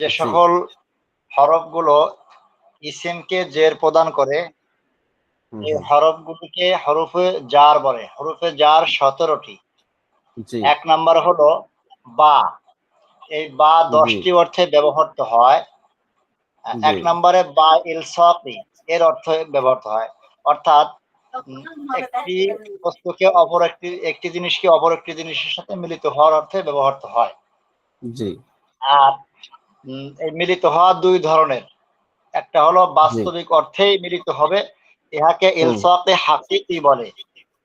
যে সকল হরফগুলো ইসিমকে জের প্রদান করে এই হরফগুলিকে হরফে জার বলে। হরফে জার 17টি। এক নাম্বার হলো বা। এই বা 10টি অর্থে ব্যবহৃত হয়। এক নম্বরে বা ইলসাকি এর অর্থ ব্যবহৃত হয়, অর্থাৎ একটি বস্তুকে একটি জিনিসকে অপর একটি জিনিসের সাথে মিলিত হওয়ার অর্থে ব্যবহৃত হয়। আর এই মিলিত হওয়া দুই ধরনের, একটা হলো বাস্তবিক অর্থেই মিলিত হবে, ইহাকে ইলসাকে হাকিকি বলে।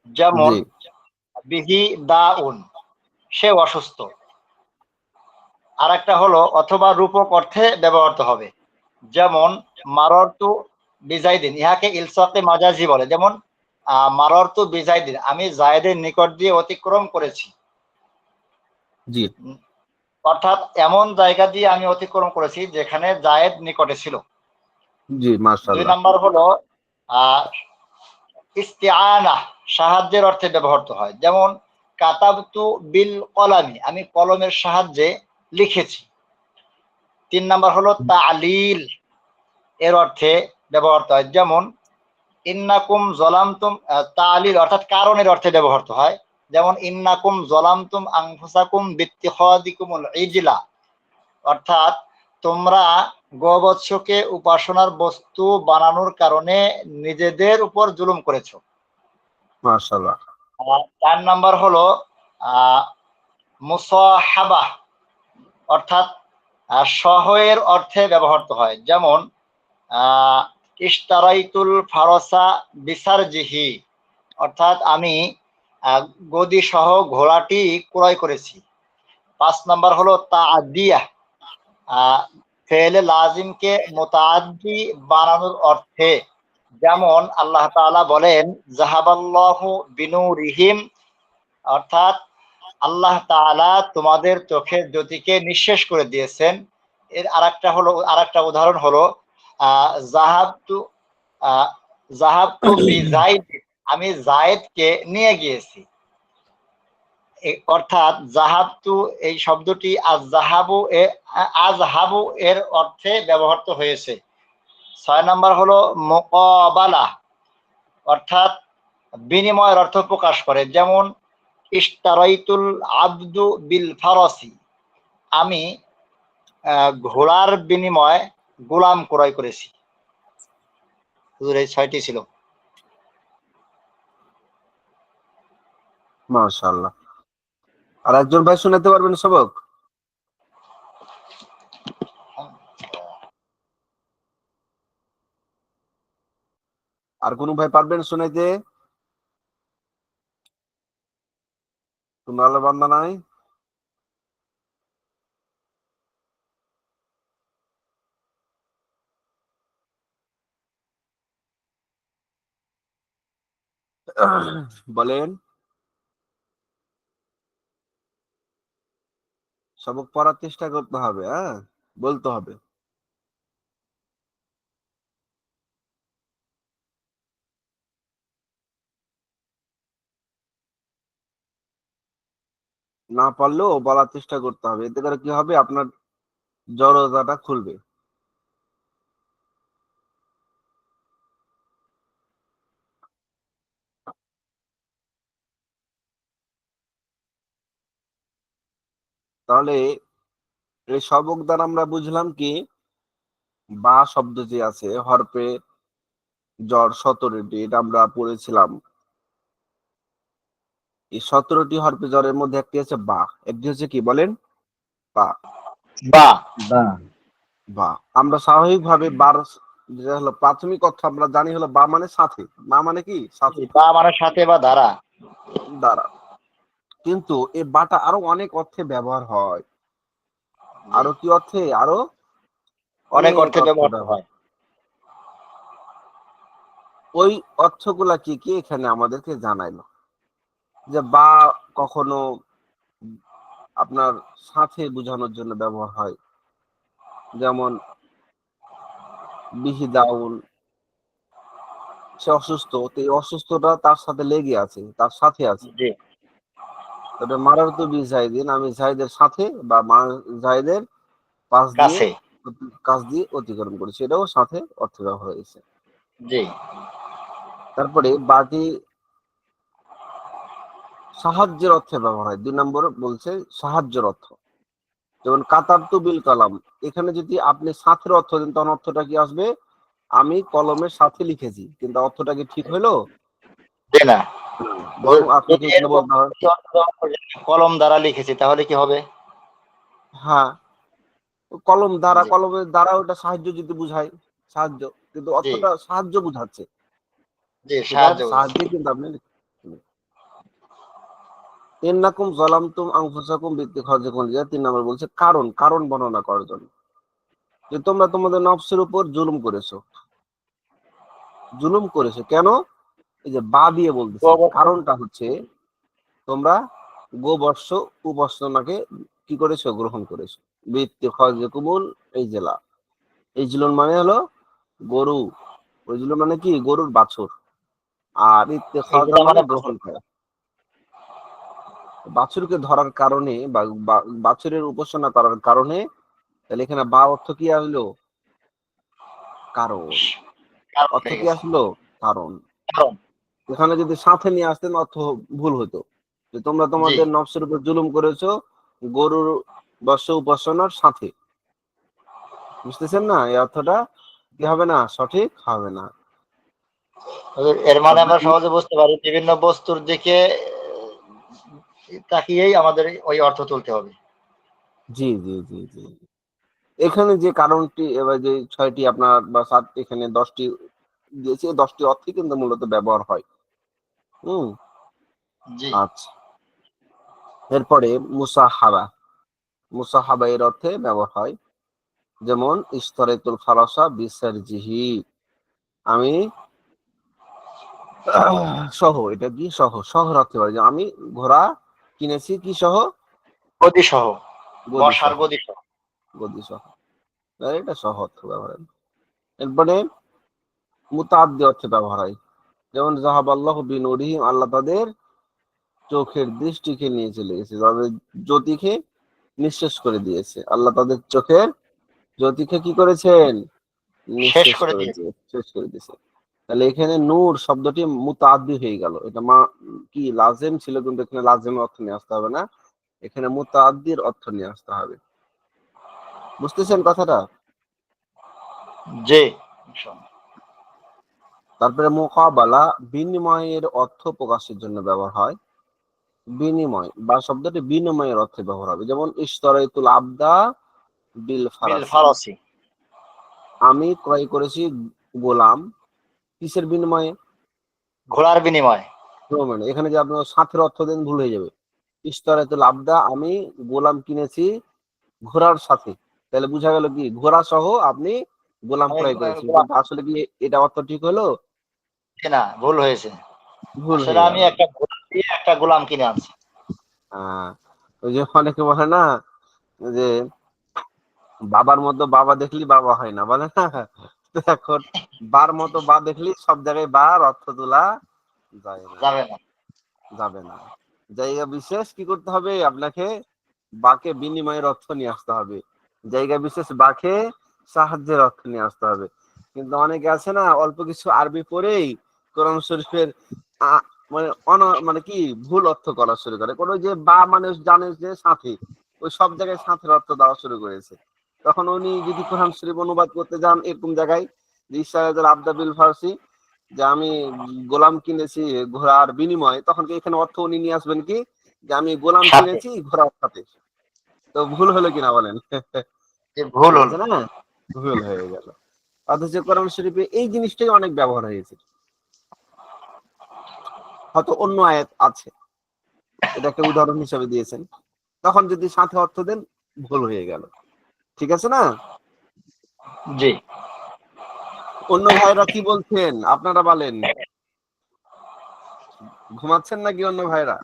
যেমন বিহি দাউন, সে অসুস্থ। আর একটা হলো অথবা রূপক অর্থে ব্যবহৃত হবে, যেমন মাররতু বিজাইদিন, ইহাকে ইলসাকে মাজাজি বলে। যেমন মাররতু বিজাইদিন, আমি জায়েদের নিকট দিয়ে অতিক্রম করেছি। অর্থাৎ এমন জায়গা দিয়ে আমি অতিক্রম করেছি যেখানে জায়েদ নিকটে ছিল। দুই নাম্বার হলো ইস্তিআনা, সাহায্যের অর্থে ব্যবহৃত হয়। যেমন কাতাবতু বিল কলামি, আমি কলমের সাহায্যে লিখেছি। 3 নাম্বার হলো তালিল, এর অর্থে ব্যবহৃত হয়। যেমন ইন্নাকুম জলামতুম, তালিল অর্থাৎ কারণের অর্থে ব্যবহৃত হয়। যেমন ইন্নাকুম জলামতুম আনফুসাকুম বিত্তিখাদিকুমুল ইজলা, অর্থাৎ তোমরা গোবৎসকে উপাসনার বস্তু বানানোর কারণে নিজেদের উপর জুলুম করেছো। মাশাআল্লাহ। 4 নাম্বার হলো মুসাহাবা, অর্থাৎ সহায়ের অর্থে ব্যবহৃত হয়। যেমন ইশতারাইতুল ফারসা বিসারজিহি, অর্থাৎ আমি গদি সহ ঘোড়াটি ক্রয় করেছি। 5 নাম্বার হলো তাআদিয়া, ফেলে লাজিমকে মুতাআদ্দি বানানোর অর্থে। যেমন আল্লাহ তাআলা বলেন জাহাবাল্লাহু বিনুরিহিম, অর্থাৎ আল্লাহ তাআলা তোমাদের চোখের জ্যোতিকে নিঃশেষ করে দিয়েছেন। এর আরেকটা উদাহরণ হলো জাহাবতু বিজাইদ, আমি জায়েদকে নিয়ে গিয়েছি। অর্থাৎ জাহাবতু এই শব্দটি আজহাবু এর অর্থে ব্যবহৃত হয়েছে। 6 নাম্বার হলো মুকাবালা, অর্থাৎ বিনিময়ের অর্থ প্রকাশ করে। যেমন ইশতারাইতুল আবদু বিল ফারাসি, আমি ঘোড়ার বিনিময়ে গোলাম ক্রয় করেছি। এই 6টি ছিল। মাশাআল্লাহ। আর একজন ভাই শোনাতে পারবেন সবক? আর কোন ভাই পারবেন শোনাইতে? কোন আল্লাহর বান্দা নাই? বলেন। সবক পড়ার চেষ্টা করতে হবে, হ্যাঁ, বলতে হবে। না পারলেও বলার চেষ্টা করতে হবে, এতে করে কি হবে, আপনার জড়তাটা খুলবে। তাহলে এই সবক দ্বারা আমরা বুঝলাম কি, বা শব্দ যে আছে হরফে জ্বর 17টি, এটা আমরা পড়েছিলাম। এই 17টি হরফে জ্বরের মধ্যে একটি আছে বা, একটি হচ্ছে কি বলেন? বা। বা বা আমরা স্বাভাবিকভাবে বার, যেটা হলো প্রাথমিক অর্থ আমরা জানি হলো বা মানে সাথে। বা মানে কি? সাথে। বা মানে সাথে বা দ্বারা। দ্বারা। কিন্তু এই বাটা আরো অনেক অর্থে ব্যবহার হয়। আরো কি অর্থে? আরো অনেক অর্থে ব্যবহৃত হয়। ওই অর্থগুলা কি কি এখানে আমাদেরকে জানাইলো। যে বা কখনো আপনার সাথে বোঝানোর জন্য ব্যবহার হয়, যেমন বিহিদাউন, সে অসুস্থ, তো এই অসুস্থটা তার সাথে লেগে আছে, তার সাথে আছে। তবে মারারতু বিজাইদিন, আমি জাইদের সাথে বা জাইদের পাশ দিয়ে কাজ দিয়ে অতিক্রম করেছে, এটাও সাথে অর্থ ব্যবহার হয়েছে। জি। তারপরে বাকি সাহায্যের অর্থে ব্যবহার হয়। 2 নম্বর বলছে সাহায্যের অর্থ। যেমন কাতাবতু বিল কলম, এখানে যদি আপনি সাথের অর্থ দেন তখন অর্থটা কি আসবে? আমি কলমের সাথে লিখেছি, কিন্তু অর্থটা কি ঠিক হইলো? জি না। বরং আপনাকে যদি এখানে এরকম বলতে হয় কলম দ্বারা লিখেছি তাহলে কি হবে? হ্যাঁ, কলম দ্বারা, জি কলমের দ্বারা ওটা সাহায্য যদি বুঝায়, সাহায্য, কিন্তু জি অর্থটা সাহায্য বুঝাচ্ছে, জি, এটার সাহায্য করেছে। সাহায্যে কিন্তু আপনি ইন্নাকুম যালামতুম আনফুসাকুম বিত্তিখাযিকুম লিয়া, 3 নম্বর বলছে কারণ, কারণ বর্ণনা করার জন্য, যে তোমরা তোমাদের নফসের উপর জুলুম করেছো। জুলুম করেছো কেন? এই যে বা দিয়ে বলতেছে, কারণটা হচ্ছে তোমরা গোবর্ষ উপাসনাকে কি করেছো? গ্রহণ করেছো। বিত্তিখাযিকুমুল ইজলা, ইজলুন মানে হলো গরু, ওইজুলুন মানে কি? গরুর বাছুর। আর ইত্তেখাযা এগুলা মানে মানে গ্রহণ করা। বাছুরকে ধরার কারণে বা বাছুরের উপাসনা করার কারণে, তাহলে এখানে বা অর্থ কি আসলো? কারণ। কারণ অর্থ হয়ে কি গেছে। আসলো? কারণ। কারণ। এখানে যদি সাথে নিয়ে আসতেন অর্থ ভুল হতো, যে তোমরা জি। তোমাদের নফসের উপর জুলুম করেছো গরুর বর্ষ উপাসনার সাথে। বুঝতেছেন না? এই অর্থটা কি হবে না? সঠিক হবে না। এর মানে আমরা সহজে বুঝতে পারি বিভিন্ন বস্তুর দিকে তাকিয়েই আমাদের ওই অর্থ তুলতে হবে। জি জি জি জি। এখানে যে কারণটি, এবার যে 6টি আপনার বা 7, এখানে 10টি দিয়েছে, 10টি অর্থই কিন্তু মূলত ব্যবহার হয়। হুম। জি। আচ্ছা, এরপরে মুসাহাবা। মুসাহাবা এর অর্থে ব্যবহার হয়, যেমন ইশতারাতুল ফারাসা বিসারজিহি, আমি সহ, এটা কি সহ, সহ রাখতে পারি, যে আমি ঘোড়া কিনেছি কি সহ? গদি সহ, গদি বসার সহ, গদি সহ। গদি সহ, এটা সহ অর্থ ব্যবহার হয়। এরপরে মুতাআদ্দি অর্থে ব্যবহার হয়, যেমন যাহাবাল্লাহু বিনুরিহিম, আল্লাহ তাদের চোখের দৃষ্টিকে নিয়ে চলে গেছে, তাদের জ্যোতিকে নিঃশেষ করে দিয়েছে। আল্লাহ তাদের চোখের জ্যোতিকে কি করেছেন? শেষ নিঃশেষ করে করে দিয়েছে। দিয়ে শেষ করে দিয়েছে। তাহলে এখানে নূর শব্দটি মুতাআদ্দি হয়ে গেল। এটা কি লাজেম ছিল, কিন্তু এখানে লাজেমের অর্থ নিয়ে আসতে হবে না, এখানে মুতাআদ্দির অর্থ নিয়ে আসতে হবে। বুঝতেছেন কথাটা? জি। তারপরে মুকাবালা, বিনিময়ের অর্থ প্রকাশের জন্য ব্যবহার হয়। বিনিময় বা শব্দটি বিনিময়ের অর্থে ব্যবহার হবে, যেমন ইশতারাইতুল আবদা বিল বিল ফারাসি, ফারাসি। আমি ক্রয় করেছি গোলাম কিসের বিনিময়ে? ঘোড়ার বিনিময়ে। মানে এখানে যে আপনার সাথের অর্থ দেন ভুল হয়ে যাবে। ইশতারাতুল আবদা, আমি গোলাম কিনেছি ঘোড়ার সাথে, তাহলে বোঝা গেল কি ঘোড়া সহ আপনি গোলাম আমি ক্রয় করেছেন, গোলাম। কিন্তু আসলে কি এটা অর্থ ঠিক হলো? না, ভুল হয়েছে। ভুল আসলে হয়ে আমি গেল। একটা ঘোড়া দিয়ে একটা গোলাম কিনে আনছি। আহ ওই যে অনেকে বলে না, যে বাবার মতো বাবা দেখলি বাবা হয় না, বলে না? তো এখন বার মতো বা দেখলি সব জায়গায় বার অর্থ তোলা যায় না, যাবে না। যাবে না। জায়গা বিশেষ কি করতে হবে? আপনাকে বাকে বিনিময়ের অর্থ নিয়ে আসতে হবে, জায়গা বিশেষ বাকে সাহায্যের অর্থ নিয়ে আসতে হবে। কিন্তু অনেকে আছে না, অল্প কিছু আরবি পড়েই কোরআন শরীফের মানে মানে কি ভুল অর্থ করা শুরু করে। কোন যে বা মানুষ জানে যে সাথে, ওই সব জায়গায় সাথের অর্থ দেওয়া শুরু করেছে। তখন উনি যদি কোরআন শরীফ অনুবাদ করতে যান এরকম জায়গায়, যে ইসরায়েল আবদা বিল ফারসি, যে আমি গোলাম কিনেছি ঘোড়ার বিনিময়ে, তখন কি এখানে অর্থ উনি নিয়ে আসবেন কি যে আমি গোলাম সাথে। কিনেছি ঘোড়ার সাথে? তো ভুল হলো কিনা বলেন? যে ভুল ঠিক হলো। আছে না? ভুল হয়ে গেল। অথচ কোরআন শরীফে এই জিনিসটাই অনেক ব্যবহার হয়েছে। হয়তো অন্য আয়াত আছে, এটা একটা উদাহরণ হিসেবে দিয়েছেন, তখন যদি সাথে অর্থ দেন ভুল হয়ে গেল। ঠিক আছে না? জি। অন্য ভাইরা কি বলছেন আপনারা বলেন? ঘুমাচ্ছেন নাকি অন্য ভাইরা?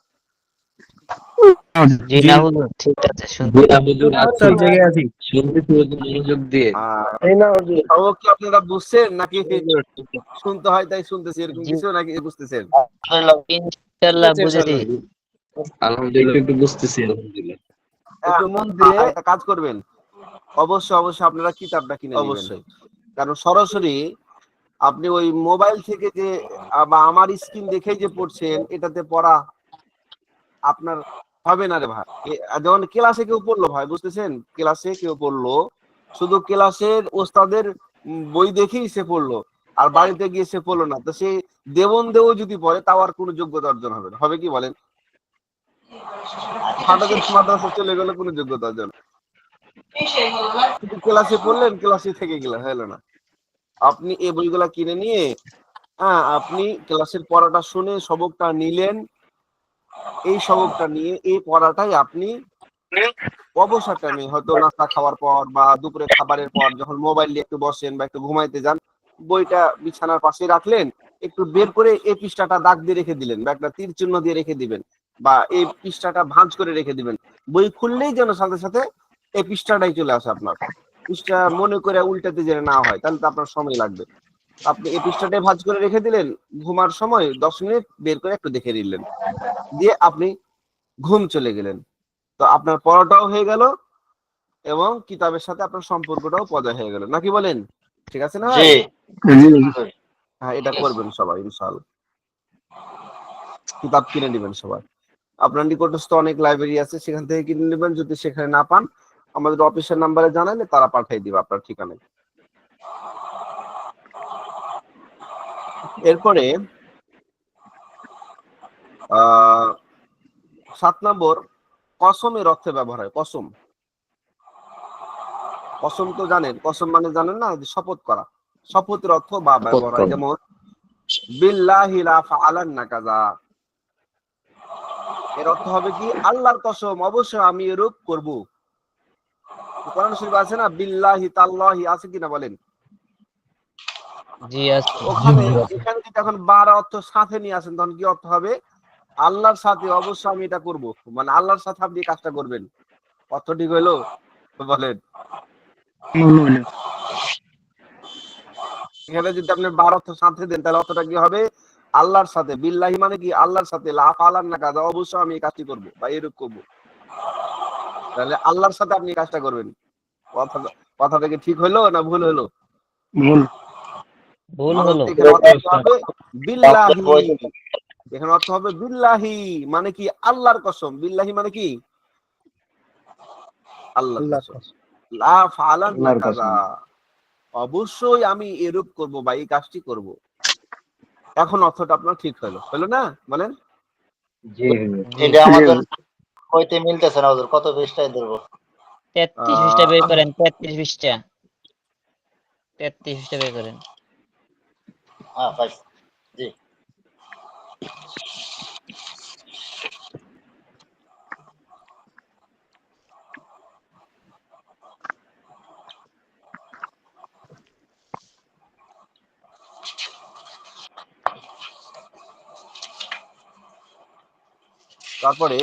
জি না হুজুর, ঠিক আছে, শুনতে আছি, শুনতেছি হুজুর, মনোযোগ দিয়ে। ও কি আপনারা বুঝছেন নাকি শুনতে হয় তাই শুনতেছি এরকম জি, কিছু, নাকি বুঝতেছেন? ইনশাআল্লাহ বুঝেছি। আলহামদুলিল্লাহ, একটু বুঝতেছি, আলহামদুলিল্লাহ। একটু মন দিয়ে একটা কাজ করবেন, অবশ্যই অবশ্যই আপনারা কিতাবটা কিনে নেবেন, অবশ্যই। কারণ সরাসরি আপনি ওই মোবাইল থেকে যে বা আমার স্ক্রিন দেখেই যে পড়ছেন, এটাতে পড়া আপনার হবে না রে ভাই। যেমন ক্লাসে কেউ পড়লো ভাই, বুঝতেছেন, ক্লাসে কেউ পড়লো, শুধু ক্লাসের ওস্তাদের বই দেখেই সে পড়লো, আর বাড়িতে গিয়ে সে পড়লো না, তো সে দেবন দেও যদি পড়ে তাও আর কোনো যোগ্যতা অর্জন হবে না। হবে কি বলেন? হাটাদের মাদ্রাসা চলে গেলে কোনো যোগ্যতা অর্জন, শুধু ক্লাসে পড়লেন, ক্লাসে থেকে গেলেন, হলো না। আপনি এই বইগুলা কিনে নিয়ে আপনি ক্লাসের পড়াটা শুনে সবকটা নিলেন, এই সবকটা নিয়ে এই পড়াটাই আপনি অবসর টাইমে, হয়তো নাস্তা খাওয়ার পর বা দুপুরে খাবারের পর যখন মোবাইল নিয়ে একটু বসেন বা একটু ঘুমাইতে যান, বইটা বিছানার পাশে রাখলেন, একটু বের করে এই পৃষ্ঠাটা দাগ দিয়ে রেখে দিলেন বা একটা তীর চিহ্ন দিয়ে রেখে দিবেন, বা এই পৃষ্ঠাটা ভাঁজ করে রেখে দিবেন। বই খুললেই যেন সাথে সাথে এই পৃষ্ঠাটাই চলে আসে আপনার। পৃষ্ঠা মনে করে উল্টাতে যেন না হয়, তাহলে তো আপনার সময় লাগবে। আপনি এই পৃষ্ঠাটাই ভাঁজ করে রেখে দিলেন, ঘুমার সময় 10 মিনিট বের করে একটু দেখে নিলেন, দিয়ে আপনি ঘুম চলে গেলেন। তো আপনার পড়াটাও হয়ে গেল এবং কিতাবের সাথে আপনার সম্পর্কটাও বজায় হয়ে গেল, নাকি বলেন? ঠিক আছে না ভাই? হ্যাঁ, এটা করবেন সবাই ইনশাআল্লাহ। কিতাব কিনে নেবেন সবাই। আপনার নিকটস্থ অনেক লাইব্রেরি আছে, সেখান থেকে কিনে নেবেন। যদি সেখানে না পান, আমাদের অফিসের নাম্বারে জানালে তারা পাঠিয়ে দিবে আপনার ঠিকানায়। এরপরে 7 নম্বর, কসমের অর্থে ব্যবহার হয়। কসম, কসম তো জানেন, কসম মানে জানেন না, শপথ করা। শপথের অর্থ বা ব্যবহার হয়, যেমন বিল্লাহি লা ফাআলান্না কাযা, এর অর্থ হবে কি, আল্লাহর কসম অবশ্যই আমি এরূপ করব। কোরআন শরীফ আছে না, বিল্লাহি তাল্লাহি, আছে কিনা বলেন? জি আছে। ওখানে এখানে যদি এখন 12 অর্থ সাথে নিয়ে আসেন, তখন কি অর্থ হবে? আল্লাহর সাথে অবশ্যই আমি এটা করব, মানে আল্লাহর সাথে আপনি কাজটা করবেন। অর্থ ঠিক হইলো? বলেন। এখানে যদি আপনি 12 অর্থ সাথে দেন, তাহলে অর্থটা কি হবে? আল্লাহর সাথে, বিল্লাহি মানে কি, আল্লাহর সাথে, লা ফাআলান্না কাযা, অবশ্যই আমি এই কাজটি করব বা এরূপ করব। তাহলে আল্লাহর সাথে আপনি কাজটা করবেন। কথাটা কি ঠিক হইলো না ভুল হইলো? ভুল হলো। এখানে অর্থ হবে বিল্লাহি, এখানে অর্থ হবে বিল্লাহি মানে কি, আল্লাহর কসম। বিল্লাহি মানে কি, আল্লাহর কসম। লা ফাআলান্না কাযা, অবশ্যই আমি এরূপ করব বা এই কাজটি করব। এখন অর্থটা আপনার ঠিক হলো, হলো না বলেন? এটা আমাদের হইতে মিলতেছে না হুজুর, কত পৃষ্ঠায় ধরবো? 33 পৃষ্ঠা বের করেন, 33 পৃষ্ঠা। 33 পৃষ্ঠা বের করেন। হ্যাঁ ভাই, জি। তারপরে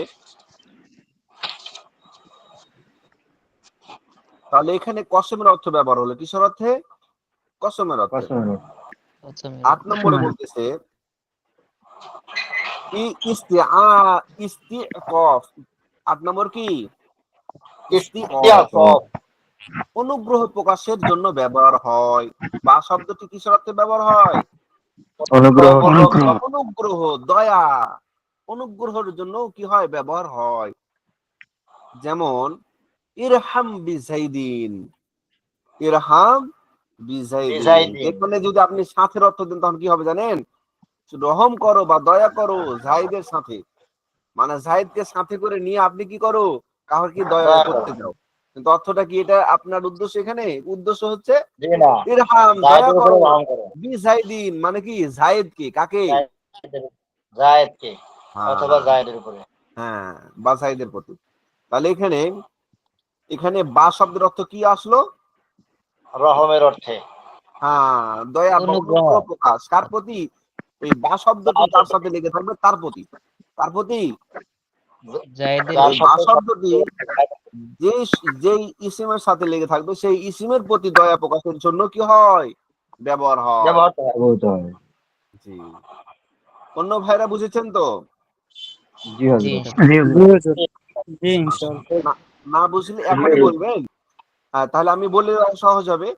তাহলে এখানে কসমের অর্থ ব্যবহার হলো, কিসের অর্থে? কসমের অর্থে। 8 নম্বরে বলতেছে ইস্তিআফ। 8 নম্বর কি? ইস্তিআফ, অনুগ্রহ প্রকাশের জন্য ব্যবহার হয়। বা শব্দটি কিসের অর্থে ব্যবহার হয়? অনুগ্রহ, দয়া, অনুগ্রহের জন্য কি হয়, ব্যবহার হয়। যেমন ইরহাম বিজাইদিন, ইরহাম বিজাইদিন, এখানে যদি আপনি সাথের অর্থ দেন, তখন কি হবে জানেন? রহম করো বা দয়া করো জাহিদের সাথে, মানে জাহিদকে সাথে করে নিয়ে আপনি কি করো, কাউকে কি দয়া করতে যাও। কিন্তু অর্থটা কি, এটা আপনার উদ্দেশ্য? এখানে উদ্দেশ্য হচ্ছে ইরহাম, দয়া করো বিজাইদিন, মানে কি, জাহিদকে, কাকে? জায়েদকে অথবা জায়েদের উপরে, হ্যাঁ, বা জাহিদের প্রতি। তাহলে এখানে বা শব্দের অর্থ কি আসলো? রহমের অর্থে। হ্যাঁ, দয়া বা অনুগ্রহ প্রকাশ। কার প্রতি? এই বা শব্দটি তার সাথে লেগে থাকবে, তার প্রতি। তার প্রতি বা শব্দটি যেই ইসিমের সাথে লেগে থাকবে, সেই ইসিমের প্রতি দয়া প্রকাশের জন্য কি হয়, ব্যবহার হয়। জি, অন্য ভাইরা বুঝেছেন তো? জি না বুঝলে এখনই বলবেন। তাহলে আমি বলে দেওয়া সহজ হবে।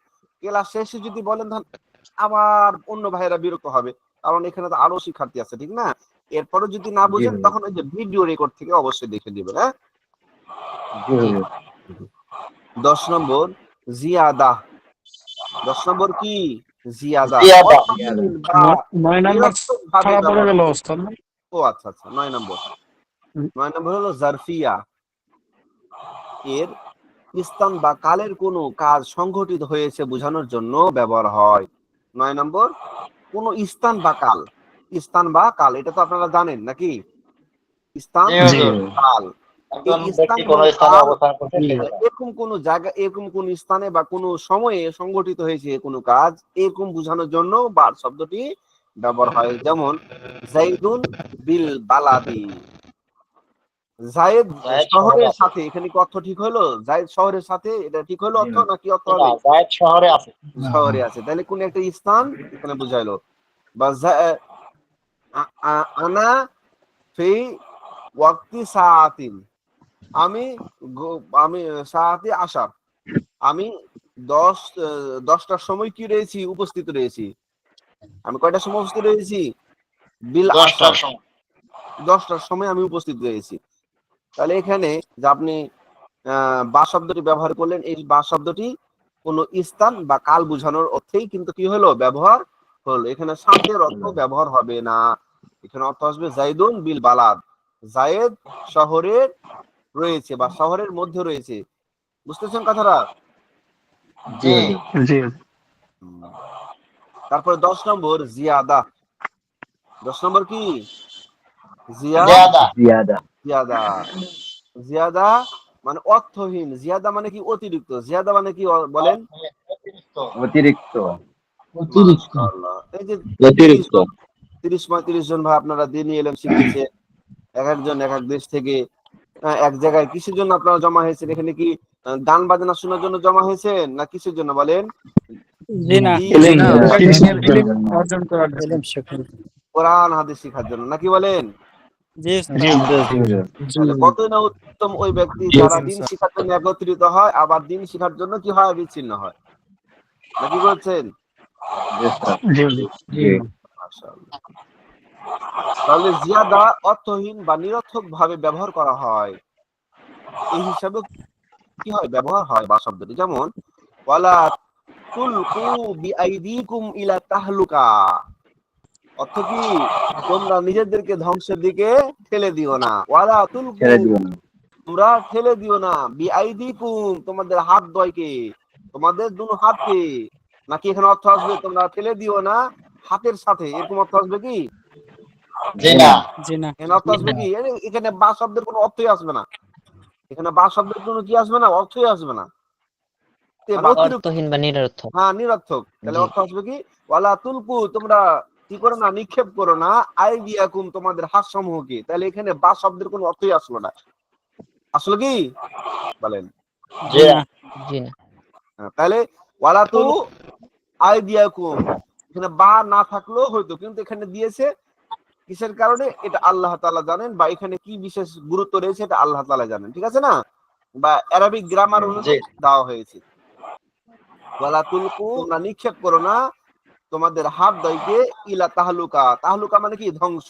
ক্লাস শেষে যদি বলেন আবার অন্য ভাইয়েরা বিরক্ত হবে, কারণ এখানে তো আরো শিক্ষার্থী আছে, ঠিক না? এরপরে যদি না বুঝেন তখন ওই যে ভিডিও রেকর্ড থেকে অবশ্যই দেখে দিবেন। হ্যাঁ, 10 নম্বর জিয়াদা। 10 নম্বর কি? জিয়াদা। জিয়াদা। অর্থহীন বা 9 নাম্বার নিরর্থকভাবে ছাড়া পড়ে ব্যবহার। গেল ওস্তাদ। ও আচ্ছা আচ্ছা, 9 নম্বর। 9 নম্বর হলো জারফিয়া। এর স্থান বা কালের কোনো কাজ সংঘটিত হয়েছে বোঝানোর জন্য ব্যবহার হয়। 9 নম্বর, কোন স্থান বা কাল। স্থান বা কাল এটা তো আপনারা জানেন নাকি? স্থান, জি হুজুর। কাল। একজন এই স্থান ব্যক্তি কোন এবং স্থানে কাল অবস্থান করছে সেটা। এরকম কোন জায়গা, এরকম কোন স্থানে বা কোন সময়ে সংঘটিত হয়েছে কোনো কাজ, এরকম বোঝানোর জন্য বার শব্দটি ব্যবহার হয়। যেমন জাইদুন বিল বালাদি। জায়েদ জায়েদ শহরে শহরের আছে। সাথে, এখানে কি অর্থ ঠিক হলো? জায়েদ শহরের সাথে, এটা ঠিক হলো অর্থ নাকি অর্থ না, হবে? জায়েদ শহরে আছে। শহরে আছে, তাহলে কোন একটা স্থান এখানে বুঝাইলো। বা আনা ফি ওয়াক্তি সাআতিন। আমি আমি সাআতি আশার, আমি 10টার সময় কি রয়েছি? উপস্থিত রয়েছি। আমি কয়টার সময় উপস্থিত রয়েছি? বিল 10টার আশার, সময়। 10টার সময় আমি উপস্থিত রয়েছি। তাহলে এখানে যে আপনি বা শব্দটি ব্যবহার করলেন, এই বা শব্দটি কোন স্থান বা কাল বোঝানোর অর্থেই কিন্তু কি হলো? ব্যবহার হলো। এখানে সাথের অর্থ ব্যবহার হবে না। এখানে অর্থ আসবে জাইদুন বিল বালাদ। জায়েদ শহরের রয়েছে বা শহরের মধ্যে রয়েছে। বুঝতেছেন কথাটা? জি। জি। তারপরে 10 নম্বর জিয়াদা। 10 নম্বর কি? জিয়াদা। জিয়াদা। জিয়াদা মানে অর্থহীন। জিয়াদা মানে কি? অতিরিক্ত। জিয়াদা মানে কি বলেন? অতিরিক্ত। মাশাআল্লাহ। এই যে 30-35 জন ভাই আপনারা দিনই এলেম শিখতেছে, এক একজন এক এক দেশ থেকে। এক জায়গায় কিসের জন্য আপনারা জমা হয়েছেন? এখানে কি গান বাজনা শোনার জন্য জমা হয়েছেন না কিসের জন্য বলেন? জি না, ইলম অর্জন করার জন্য। কোরআন হাদিস শেখার জন্য নাকি বলেন? জি তাহলে কতই না উত্তম ওই ব্যক্তি যারা দিন শিখার জন্য একত্রিত হয়, আবার দিন শিখার জন্য কি হয়? বিচ্ছিন্ন হয়। নাকি বলছেন? জি। মাশাআল্লাহ। তাহলে জিয়াদা অর্থহীন বা নিরর্থক ভাবে ব্যবহার করা হয়, এই হিসাবে কি হয়? ব্যবহার হয় বা শব্দটি। যেমন ওয়ালা তুলকু বিআইদিকুম ইলা তাহলুকা। অর্থ কি? তোমরা নিজেদেরকে ধ্বংসের দিকে ঠেলে দিও না। ওয়ালা তুলকু, তোমরা ঠেলে দিও না, বিআইদিকুম, তোমাদের হাত দ্বয়কে, তোমাদের দুনো হাতকে। নাকি এখানে অর্থ আসবে তোমরা ঠেলে দিও না হাতের সাথে, এরকম অর্থ আসবে কি? জি না। এখানে অর্থ আসবে কি? এখানে বা শব্দের কোনো অর্থই আসবে না। এখানে বা শব্দের কোনো কি আসবে না? অর্থই আসবে না। অতিরিক্ত, অর্থহীন বা নিরর্থক। হ্যাঁ নিরর্থক। তাহলে জি। অর্থ আসবে কি? ওয়ালা তুলকু, তোমরা কি করো না? নিক্ষেপ করো না আইদিয়াকুম, তোমাদের হাত সমূহকে। তাহলে এখানে বা শব্দের কোনো অর্থই আসলো না। আসলো কি বলেন? জি না। জি না। তাহলে ওয়ালা তু আইদিয়াকুম, এখানে বা না থাকলেও হয়তো, কিন্তু এখানে দিয়েছে কিসের কারণে? এটা আল্লাহ তাআলা জানেন, বা এখানে কি বিশেষ গুরুত্ব রয়েছে এটা আল্লাহ তাআলা জানেন, ঠিক আছে না? বা আরবিক গ্রামার অনুযায়ী দেওয়া হয়েছে। ওয়ালা তুলকু, না নিক্ষেপ করো না তোমাদের হাত দ্বয়কে ইলা তাহলুকা। তাহলুকা মানে কি? ধ্বংস,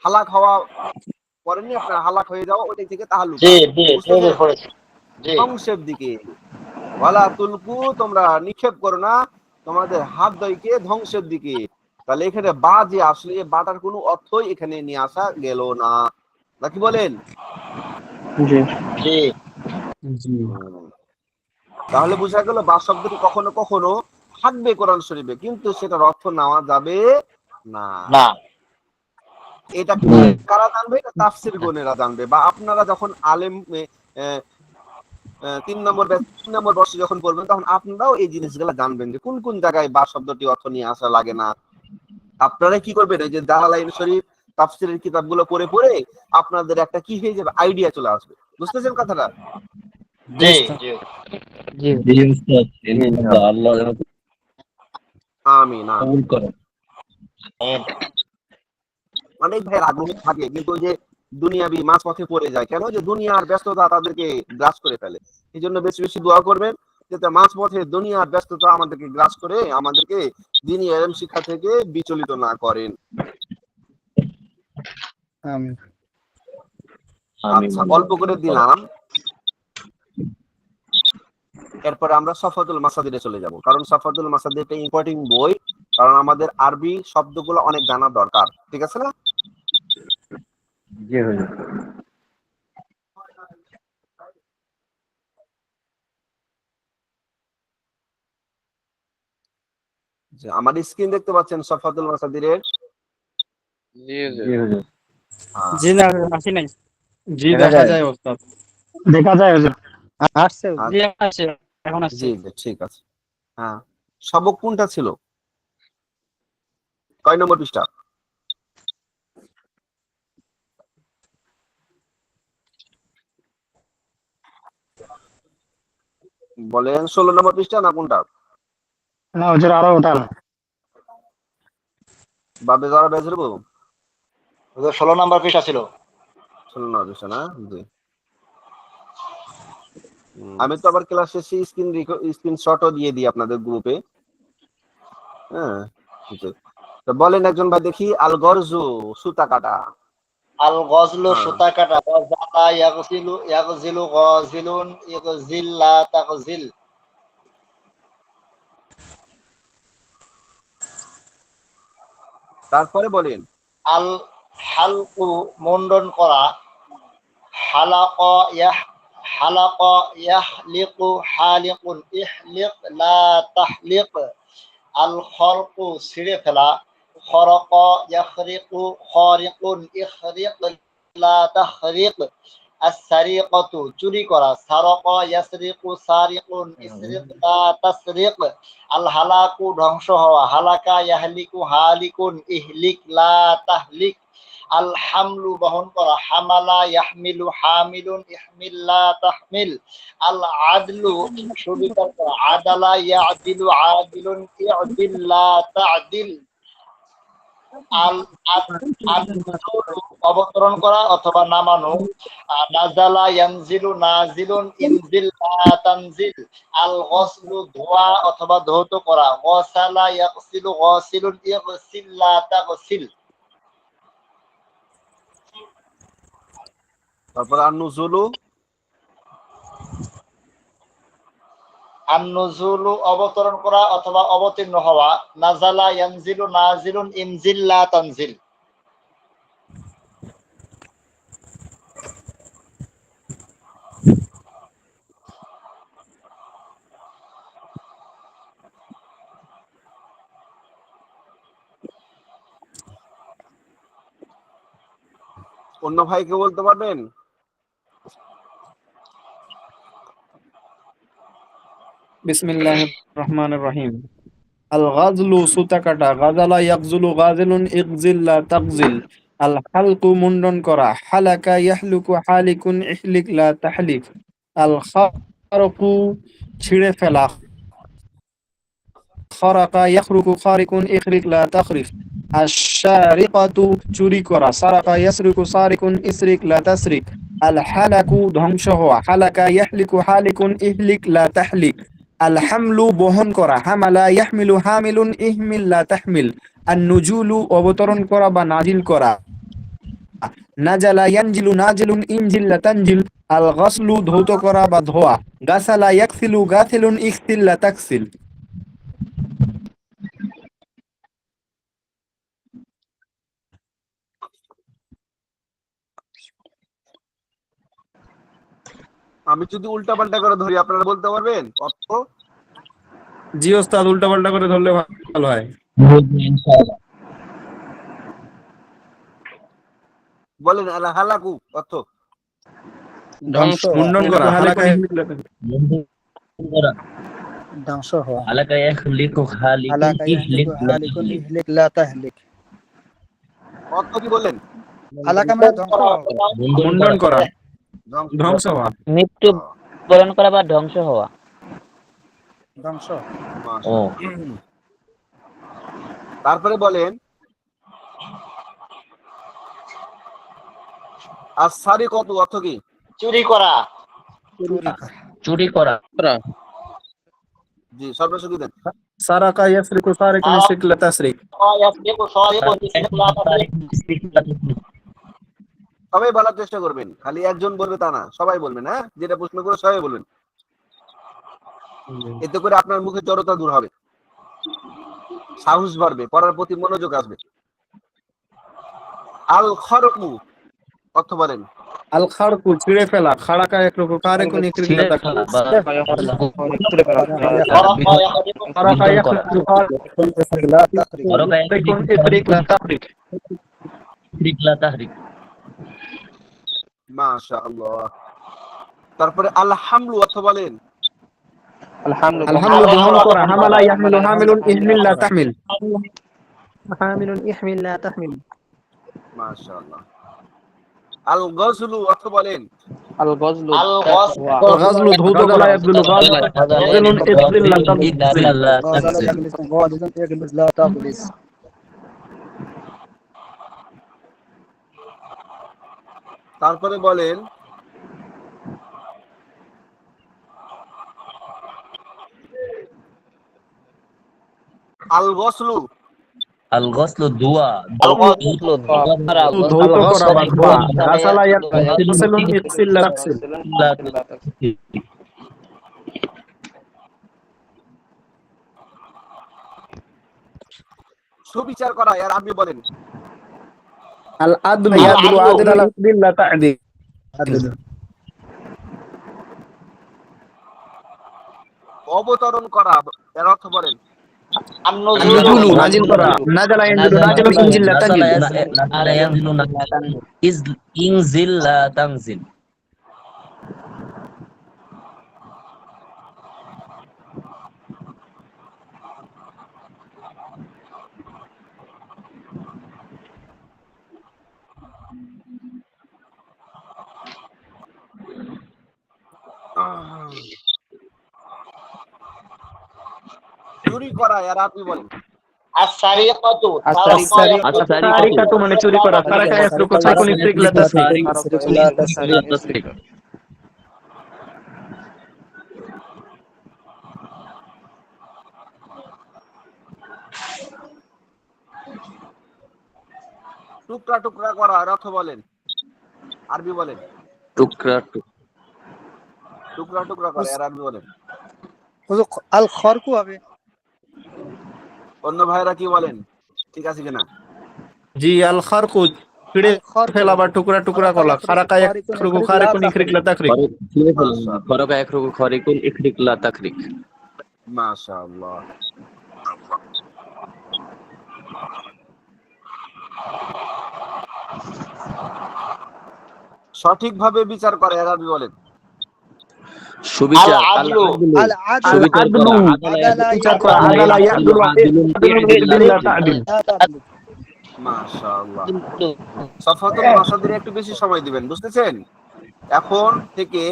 হালাক হওয়া। পড়েননি আপনারা? হালাক হয়ে যাওয়া, ওইটাই থেকে তাহলুকা। বুঝতেছেন? ধ্বংসের দিকে। ওয়ালা তুলকু, তোমরা নিক্ষেপ করো না তোমাদের হাত দ্বয়কে ধ্বংসের দিকে। তাহলে এখানে বা যে আসলে, বাটার কোনো অর্থই এখানে নিয়ে আসা গেল না, নাকি বলেন? তাহলে বোঝা গেল বা শব্দটি কখনো কখনো থাকবে কোরআন শরীফে, কিন্তু সেটার অর্থ নেওয়া যাবে না। এটা কারা জানবে? এটা তাফসীর গণেরা জানবে, বা আপনারা যখন আলেম 3 নম্বর বর্ষে যখন পড়বেন, তখন আপনারাও এই জিনিসগুলো জানবেন যে কোন কোন জায়গায় বা শব্দটি অর্থ নিয়ে আসা লাগে না। আপনারা কি করবেন? এই যে জালালাইন শরীফ তাফসীরের কিতাবগুলো পড়ে পড়ে আপনাদের একটা কি হয়ে যাবে? আইডিয়া চলে আসবে। বুঝতেছেন কথাটা? জি জি। আমিন। অনেক ভাইয়ের আগ্রহ থাকে, কিন্তু ওই যে দুনিয়াবি মাঝপথে পড়ে যায়। কেন? যে দুনিয়ার ব্যস্ততা তাদেরকে গ্রাস করে ফেলে। এই জন্য বেশি বেশি দোয়া করবেন, যাতে মাঝপথে দুনিয়ার ব্যস্ততা আমাদেরকে গ্রাস করে আমাদেরকে দ্বীনি ইলম শিক্ষা থেকে বিচলিত না করেন। আমিন। আচ্ছা, অল্প করে দিলাম। এরপরে আমরা সফাতুল মাসাদিরে চলে যাব, কারণ সফাতুল মাসাদির একটা ইম্পর্টেন্ট বই, কারণ আমাদের আরবি শব্দগুলো অনেক জানা দরকার। ঠিক আছে না? জি হুজুর। যে আমার স্ক্রিন দেখতে পাচ্ছেন সফাতুল মাসাদিরের? জি হুজুর। হ্যাঁ। জি না আসি নাই। জি দেখা দেখা যায়? যায় ওস্তাদ। দেখা যায় হুজুর। আসছে আর- জি আসছে এখন আসছে। জি জি, ঠিক আছে। হ্যাঁ, সবক কোনটা ছিল? কয় নম্বর পৃষ্ঠা? বলেন 16 নম্বর পৃষ্ঠা না কোনটা? না হুজুর আরো ওঠান। বাবে যারা বেজরব হুজুর 16 নাম্বার পৃষ্ঠা ছিল। 16 নম্বর পৃষ্ঠা না? জি। আমি তো আবার ক্লাস শেষে স্ক্রিনশটও দিয়ে দিই আপনাদের গ্রুপে। হ্যাঁ, জি। তো বলেন একজন ভাই দেখি, আল গরজু সুতা কাটা। আল গজলু হ্যাঁ। সুতা কাটা, গজালা ইয়াগজিলু গজিলুন ইগজিল লা তাগজিল। তারপরে বলেন আল হালকু মুন্ডন করা, হালাকা ইয়াহলিকু হালিকুন ইহলিক লা তাহলিক। আল খরকু ছিঁড়ে ফেলা, খরকা ইয়াখরিকু খারিকুন ইখরিক লা তাহরিক। আস-সারিকাতু চুরি করা, সারাকা ইয়াসরিকু সারিকুন ইসরিক লা তাসরিক। আল হালাকু ধ্বংস হওয়া, হালাকা ইয়াহলিকু হালিকুন ইহলিক লা তাহলিক। আল হামলু বহন করা, হামালা ইয়াহমিলু হামিলুন ইহমিল লা তাহমিল। আল আদলু সুবিচার করা, আদালা ইয়াদিলু আদিলুন ইদিল লা তাদিল। আল আন-নুজুলু অবতরণ করা অথবা নামানো, নাজালা ইয়ানজিলু নাজিলুন ইনজিল লা তানজিল। আল গসলু ধোয়া অথবা ধৌত করা, গসালা ইয়াগসিলু গাসিলুন ইগসিল লা তাগসিল। তারপর আর নুজুলু আন-নুজুলু অবতরণ করা অথবা অবতীর্ণ হওয়া, নাজালা ইয়ানজিলু নাজিলুন ইনজিল লা তানজিল। অন্য ভাইকে বলতে পারবেন? বিসমিল্লাহির রহমানির রহিম। আল গাজলু সুতা কাটা, গাজালা ইয়াগজুলু গাজিলুন ইগজিল লা তাগজিল। আল হালকু মুন্ডন করা, হালাকা ইয়াহলুকু হালিকুন ইহলিক লা তাহলিক। আল খারকু ছিঁড়ে ফেলা, খরাকা ইয়াখরুকু খারিকুন ইখরিক লা তাখরিক। আশ-শারিকাতু চুরি করা, সারাকা ইয়াসরিকু সারিকুন ইসরিক লা তাসরিক। আল হালাকু ধ্বংস হওয়া, হালাকা ইয়াহলিকু হালিকুন ইহলিক লা তাহলিক। আল হামলু বহন করা, হামালা ইয়াহমিলু হামিলুন ইহমিল লা তাহমিল। আন নুজুলু অবতরণ করা বা নাজিল করা, নাজালা ইয়ানজিলু নাজিলুন ইনজিল লা তানজিল। আল গসলু ধৌত করা বা ধোয়া, গাসালা ইয়াকসিলু গাসিলুন ইগসিল লা তাকসিল। আমি যদি উল্টা পাল্টা করে ধরি আপনারা বলতে পারবেন অর্থ? জি ওস্তাদ, উল্টা পাল্টা করে ধরলে ভালো হয়। ইনশাআল্লাহ। বলেন আল হালাকু অর্থ? ধ্বংস, মুন্ডন করা, হালাকা ধ্বংস হওয়া, হালাকা ইয়াখলিকু খালিকুন হালাকা ইহলিক ইয়াহলিকু হালিকুন ইহলিক লা তাহলিক। অর্থ কি বললেন? হালাকা মানে ধ্বংস হওয়া, মুন্ডন করা, ধ্বংস। ধ্বংস হওয়া। মৃত্যু বরণ করা বা ধ্বংস হওয়া। ধ্বংস। মাশাআল্লাহ। তারপরে বলেন আস-সারিকাতু অর্থ কি? চুরি করা, চুরি করা, চুরি করা। জি সর্বশেষ দেন। سرق يسرق سارق يسرق لا تسرق يسرق سارق يسرق لا تسرق সবাই বলার চেষ্টা করবেন, খালি একজন বলবে তা না, সবাই বলবেন। হ্যাঁ, যেটা প্রশ্ন করে সবাই বলবেন, এতে করে আপনার মুখে জড়তা দূর হবে, সাহস বাড়বে, পড়ার প্রতি মনোযোগ আসবে। আল খরকু অর্থ বলেন। الخرق ছিঁড়ে ফেলা খাড়াকা একরকম খারেকুন ইকরিক লা তাখরিক خرق يخرق খাড়াকা ইয়াখরিকু لا تخرج খারেকুন ইকরিক লা তাখরিক মাশাআল্লাহ। তারপরে আল হামলু অর্থ বলেন। আলহামদু বহন করা হামালা ইয়াহমিলু হামিলুন ইহমিল লা তাহমিল حامل احمل لا تحمل মাশাআল্লাহ। আল গজলু অর্থ বলেন। الغزل الغزل ধৌত গলা ইয়াবদুল গাজলুন ইকরিল লা তাহমিল غازل يجلس غالزا يجلس لا تغلس তারপরে বলেন আল গসলু। الغسل الدواء ধৌত করা বা ধোয়া গাসালা ইয়াগসিলুন ইকসিল লা তাগসিল সুবিচার করা, এর আপনি বলেন। আল আদলু ইয়াদলু আদলা লা তাদিল লা তা'দিল অবতরণ করা, এর অর্থ বলেন। নুজুলু নাজিল করা নাজালা ইয়ানজিলু নাজিলু ইনজিল লা তানজিল انزل لا تنزل চুরি করা, এর আপনি বলেন। السرقة সারিকাতু মানে চুরি করা সারাকা ইয়াসরুকু সারিকুন ইকরিক লা তাসরিক لا تسرق টুকরা টুকরা করা, এর অর্থ বলেন, আরবি বলেন। টুকরা টুকরা টুকরা করা, এর আরবি বলেন। الخرق হবে অন্য ভাইরা কি বলেন, ঠিক আছে কিনা? জি আল খারকু ছিঁড়ে ফেলা বা টুকরা টুকরা করা খারাকা ইয়াসরুকু খারিকুন ইকরিক লা তাকরিক খরকা ইয়াখরুকু খরিকুন ইখরিক লা তাকরিক মাশাআল্লাহ। সঠিকভাবে বিচার করে, এর আরবি বলেন। সুবিচার العدل العدل আদলু বিচার করা আদালা ইয়াদলু আদলুন ইকরিক লা তা'দিল لا تغلس মাশাআল্লাহ। সাফাতুল মাসাদির একটু বেশি সময় দিবেন, বুঝতেছেন? এখন থেকে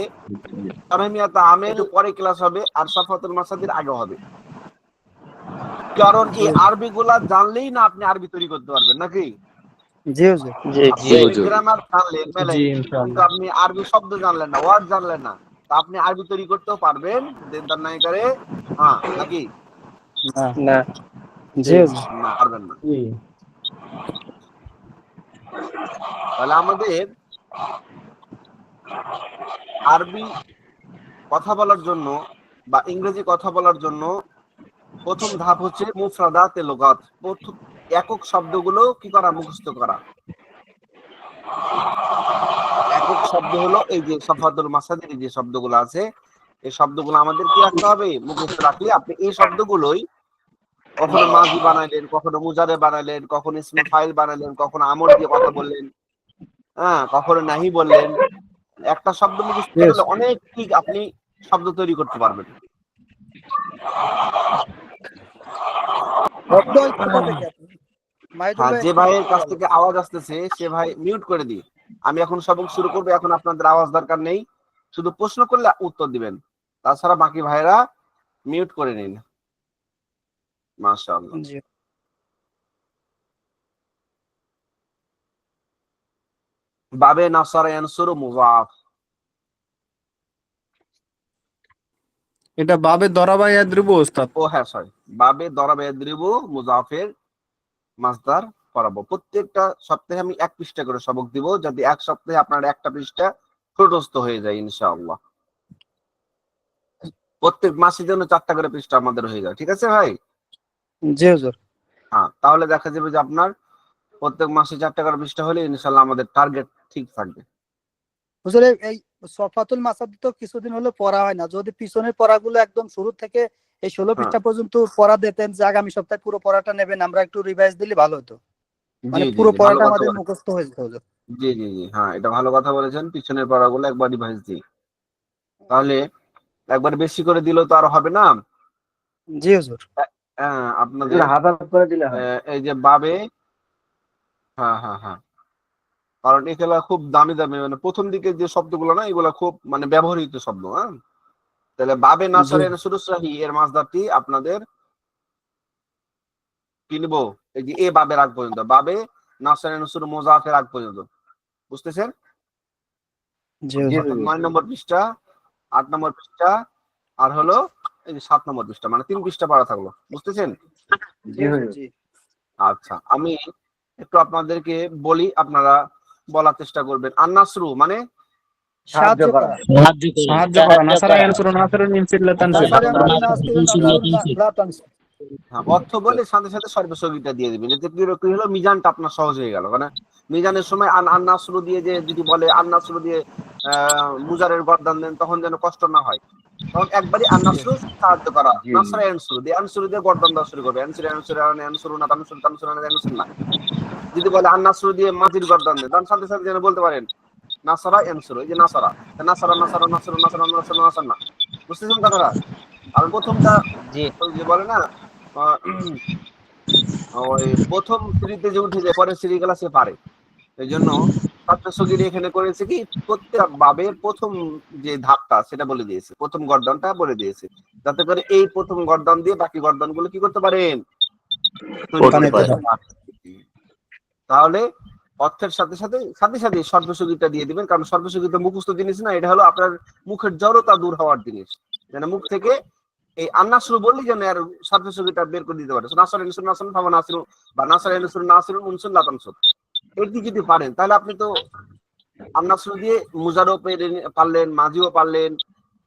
তারহিমিয়াত আমেল পরে ক্লাস হবে আর সাফাতুল মাসাদির আগে হবে, কারণ এই আরবি গুলা জানলেই না আপনি আরবি তৈরি করতে পারবেন, নাকি? জি হুজুর গ্রামার জানলেন মেলে, কিন্তু আপনি আরবি শব্দ জানলেন না, ওয়ার্ড জানলেন না, তা আপনি আরবি তৈরি করতেও পারবেন দেনদার নাই করে? হ্যাঁ, নাকি? না জি হুজুর না, পারবেন না। তাহলে আমাদের আরবি কথা বলার জন্য বা ইংরেজি কথা বলার জন্য প্রথম ধাপ হচ্ছে মুফরাদাতে লুগাত, একক শব্দগুলো কি করা, মুখস্থ করা। একক শব্দ হলো এই যে সাফাতুল মাসাদির যে শব্দগুলো আছে, এই শব্দগুলো আমাদের কি রাখতে হবে, মুখস্থ রাখলে আপনি এই শব্দগুলোই কখনো মাজি বানাইলেন, কখনো মুজারে বানাইলেন, কখনো ইসমে ফাইল বানাইলেন, কখনো আমর দিয়ে কথা বললেন, হ্যাঁ, কখনো নাহি বললেন, একটা শব্দ মুখস্থ করলে অনেক ঠিক আপনি শব্দ তৈরি করতে পারবেন। হ্যাঁ, যে ভাইয়ের কাছ থেকে আওয়াজ আসতেছে সে ভাই মিউট করে দিই। আমি এখন সবক শুরু করবো, এখন আপনাদের আওয়াজ দরকার নেই, শুধু প্রশ্ন করলে উত্তর দিবেন, তাছাড়া বাকি ভাইরা মিউট করে নিন। মাশাআল্লাহ। বাবে নাসারা ইয়ানসুরু মুযাফ। এটা বাবে দরাবা ইয়াদরিবু ওস্তাদ। ও হ্যাঁ সরি, বাবে দরাবা ইয়াদরিবু মুজাফের মাসদার পড়াবো। প্রত্যেকটা সপ্তাহে আমি 1 পৃষ্ঠা করে সবক দিব, যাতে এক সপ্তাহে আপনার একটা পৃষ্ঠা ঠোঁটস্থ হয়ে যায় ইনশাআল্লাহ। প্রত্যেক মাসের জন্য 4টা করে পৃষ্ঠা আমাদের হয়ে যায়, ঠিক আছে ভাই? জি হুজুর। হ্যাঁ, তাহলে দেখা যাবে যে আপনার প্রত্যেক মাসে 4টা করে পৃষ্ঠা হলে ইনশাআল্লাহ আমাদের টার্গেট ঠিক থাকবে। হুজুর এই সফাতুল মাসাদি তো কিছুদিন হলো পড়া হয় না, যদি পিছনের পড়াগুলো একদম শুরু থেকে এই 16 হ্যাঁ পৃষ্ঠা পর্যন্ত পড়া দিতেন, যে আগামী সপ্তাহে পুরো পড়াটা নেবেন, আমরা একটু রিভাইজ দিলে ভালো হতো, জি মানে জি পুরো জি, ভালো পড়াটা কথা আমাদের বলেছেন। মুখস্থ হয়ে যেত হুজুর। জি জি জি, হ্যাঁ এটা ভালো কথা বলেছেন, পিছনের পড়াগুলো একবার রিভাইজ দিই, তাহলে একবার বেশি করে দিলেও তো আর হবে না। জি হুজুর। হ্যাঁ আপনাদের হাফ হাফ করে দিলে হয়। এই যে বাবে, হ্যাঁ হ্যাঁ হ্যাঁ, কারণ এগুলা খুব দামি দামি, মানে প্রথম দিকে যে শব্দগুলো না এগুলা খুব মানে ব্যবহৃত শব্দ। হ্যাঁ, তাহলে বাবে জি নাসারের সুরুসরাহি এর মাসদারটি আপনাদের কি নিব? এই যে এ বাবের আগ পর্যন্ত, বাবে নাসারের সুর মোজাফের আগ পর্যন্ত, বুঝতেছেন? জি জি হুজুর। অর্থাৎ হুজুর। 9 নম্বর পৃষ্ঠা, 8 নম্বর পৃষ্ঠা, আর হলো এই যে 7 নম্বর পৃষ্ঠা, মানে 3 পৃষ্ঠা পড়া থাকলো, বুঝতেছেন? জি জি হুজুর। হুজুর। জি আচ্ছা, আমি একটু আপনাদেরকে বলি, আপনারা বলার চেষ্টা করবেন। আন্নাসরু মানে সাহায্য সাহায্য করা। করা। সাহায্য করা, সাহায্য করা। সাহায্য নাসারা করা। ইয়ানসুরু নাসরুন ইনসির লা তানসির। নাসার নাসরুন ইয়ানসুরু নাসরুন নাসিরুন ইনসুর লা নাসরুন তানসুর। লা তানসির। হ্যাঁ, অর্থ বলে সাথে সাথে সর্বসহযোগিতা দিয়ে দিবেন, এতে কি হলো মিজানটা আপনার সহজ হয়ে গেল। মানে মিজানের সময় আন্নাসরু দিয়ে যে যদি বলে আন্নাসরু দিয়ে মুজারের গর্দান দেন, তখন যেন কষ্ট না হয়, তখন একবারই আন্নাসরু সাহায্য করা, জি জি। নাসরা আনসুরু দিয়ে আনসুরু দিয়ে গর্দান দেওয়া শুরু করবে, আনসুরু আনসুরু আনসুরু না তানসুরু তানসুরু না আনসুরু না। যদি বলে আন্নাসরু দিয়ে মাজির গর্দান দেন, তখন সাথে সাথে যেন বলতে পারেন নাসারা আনসুরু, এই যে নাসারা, নাসারা নাসারা নাসরু নাসারা নাসরু নাসার না, বুঝতেছেন কথাটা? আর প্রথমটা জি ওই যে বলে না আহ, ওই প্রথম সিঁড়িতে যে উঠে যায় পরের সিঁড়িগুলা সে পারে। এই জন্য ছাত্র এখানে করেছে কি, প্রত্যেক ভাবের প্রথম যে ধাপটা সেটা বলে দিয়েছে, প্রথম গর্দনটা বলে দিয়েছে, যাতে করে এই প্রথম গর্দন দিয়ে বাকি গর্দন গুলো কি করতে পারেন, তৈরি করতে করতে বানাইতে পারে। পারে। পারেন। তাহলে অর্থের সাথে সাথে সাথে সাথে সর্বসুগিতা দিয়ে দিবেন, কারণ সর্বসুগিতা মুখস্থ জিনিস না, এটা হলো আপনার মুখের জড়তা দূর হওয়ার জিনিস, যেন মুখ থেকে এই আন্নাসরু বললি যেন আর সর্বসুগিতা বের করে দিতে পারে। নাসর ইনসুর নাসর ফাওয়া নাসিরু, বা নাসর ইনসুর নাসিরুন উনসুর লাতানসুর, এটি যদি পারেন তাহলে আপনি তো আন্নাসরু দিয়ে মুজারও পারলেন, মাজিও পারলেন,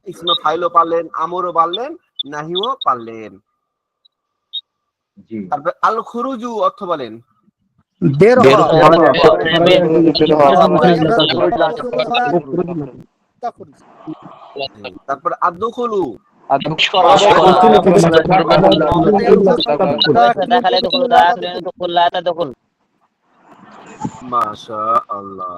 ইসমে ফাইলও পারলেন, আমরও পারলেন, নাহিও পারলেন। জি। তারপর আল খুরুজু অর্থ বলেন বের বের হওয়া। হওয়া, বের হওয়া। বের হওয়া। তাখরুজ। তারপর আদখুলু, দেখালে দখল, দাখিলে দখল, লা তাদখুল। মাশাআল্লাহ।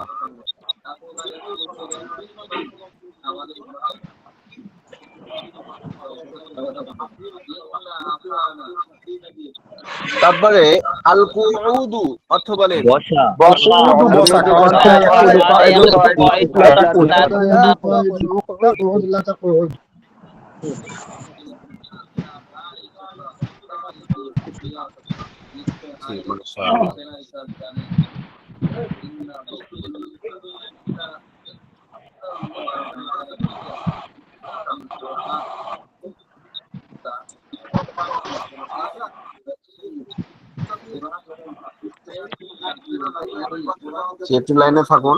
তারপরে আল কুউদু অর্থ বলেন বসা। কুউদু বসা, কাদা ইয়াকুদু কাঈদুন লা তাকুদ। তাকুদ লা তাকুদ। জি, মাশাআল্লাহ। একটু লাইনে থাকুন।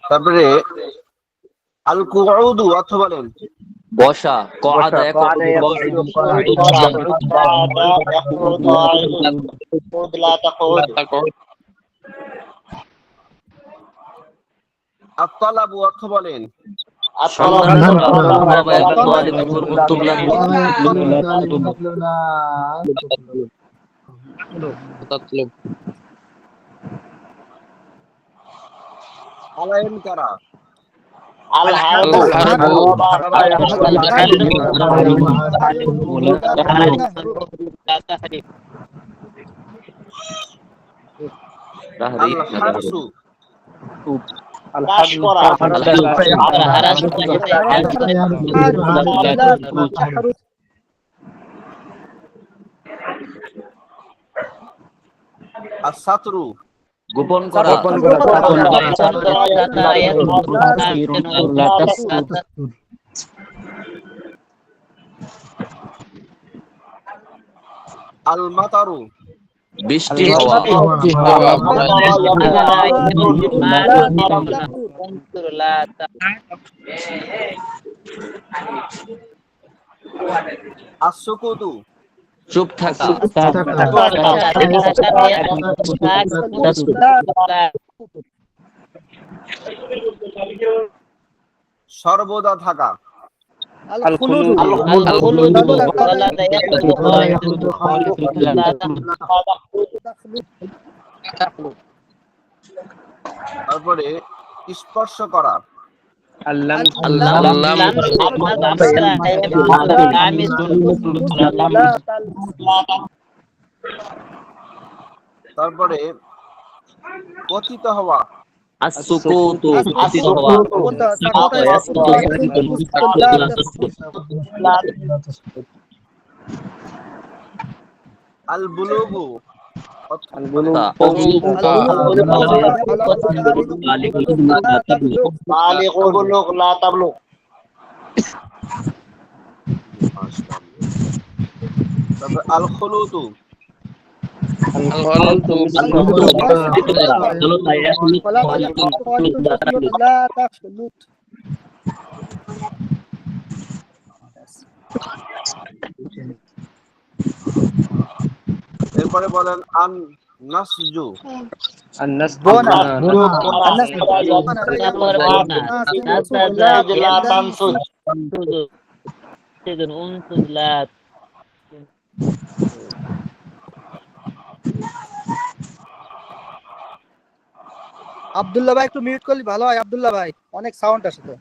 তারপরে আল কুউদু অর্থ বলেন। বসা, কআদা ইয়াকুদু আত-তালাবু অর্থ বলেন। সন্ধান করা, তালাবা ইয়াতালিবু উকতুব লা তাতলুব। পলায়ন করা। আল হারসু। চাষ করা। আস-সাতরু। গোপন করা, আল-মাতারু। বৃষ্টি হওয়া, আস-সুকুতু। চুপ থাকা, সর্বদা থাকা। তারপরে স্পর্শ করা। তারপরে পতিত হওয়া। আসসুকুতু, পতিত হওয়া, আল-বুলুগু। তারপর আল-খুলুতু। এরপরে বলেন আন নাসজু। আব্দুল্লাহ ভাই একটু মিউট করলে ভালো হয়। আব্দুল্লাহ ভাই অনেক সাউন্ড আসে তো।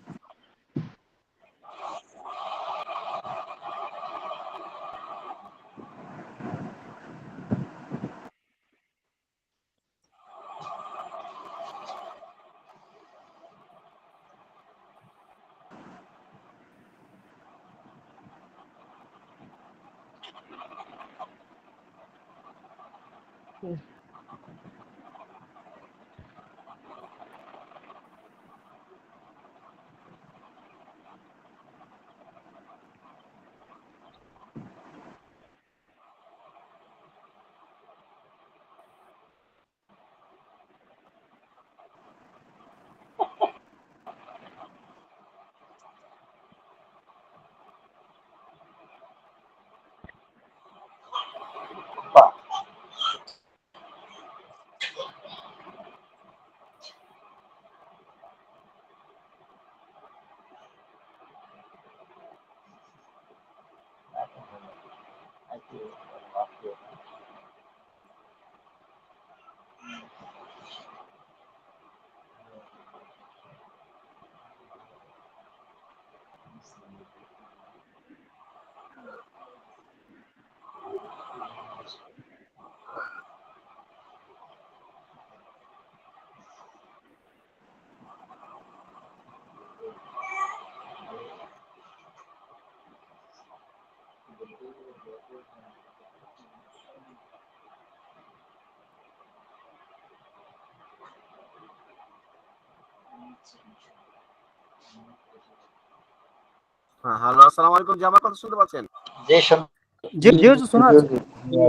হ্যাঁ, হ্যালো, আসসালামু আলাইকুম। জি, আমার কথা শুনতে পাচ্ছেন? যে শুন- জি জি হুজুর, শোনা যাচ্ছে।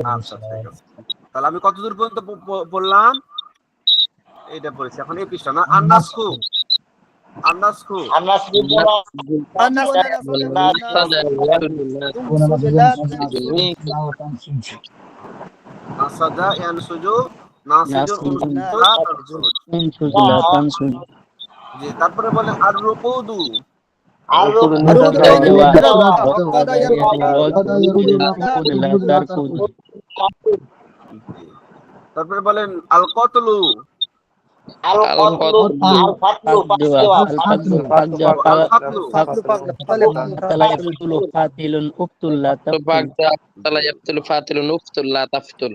আচ্ছা, ঠিক আছে। তাহলে আমি কতদূর পর্যন্ত পড়লাম? এটা পড়েছি। এখন এই পৃষ্ঠা না, আন্নাসখু। আন্নাসখু আন্নাস বিদ্যা الناس الناس تنسج لا تنسج. নাসাজা ইয়ানসুজু নাসিজুন উনসুজু লা তানসুজ। تنسج لا تنسج. জি, তারপরে বলেন আর রুকুদু। আর الركود ركض يعني و- مثل ركض يركض ركض لا تركض. জি। তারপরে বলেন আল কতলু। আর ফাতলু আর ফাতলু الفضل আল ফাতলু। فضل فضل قتل يقتل قاتل اقتل لا تقتل.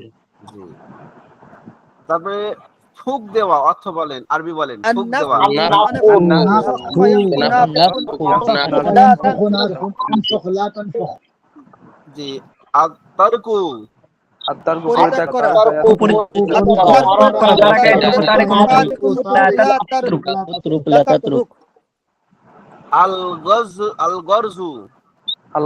জি। তারপরে ফুক দেওয়া অর্থ বলেন, আরবি বলেন, ফুক النفخ দেওয়া। لا تنفخ. জি। আর তারকু। পরিত্যাগ করা। اترك لا تترك. আল গজ আল গরজু। আন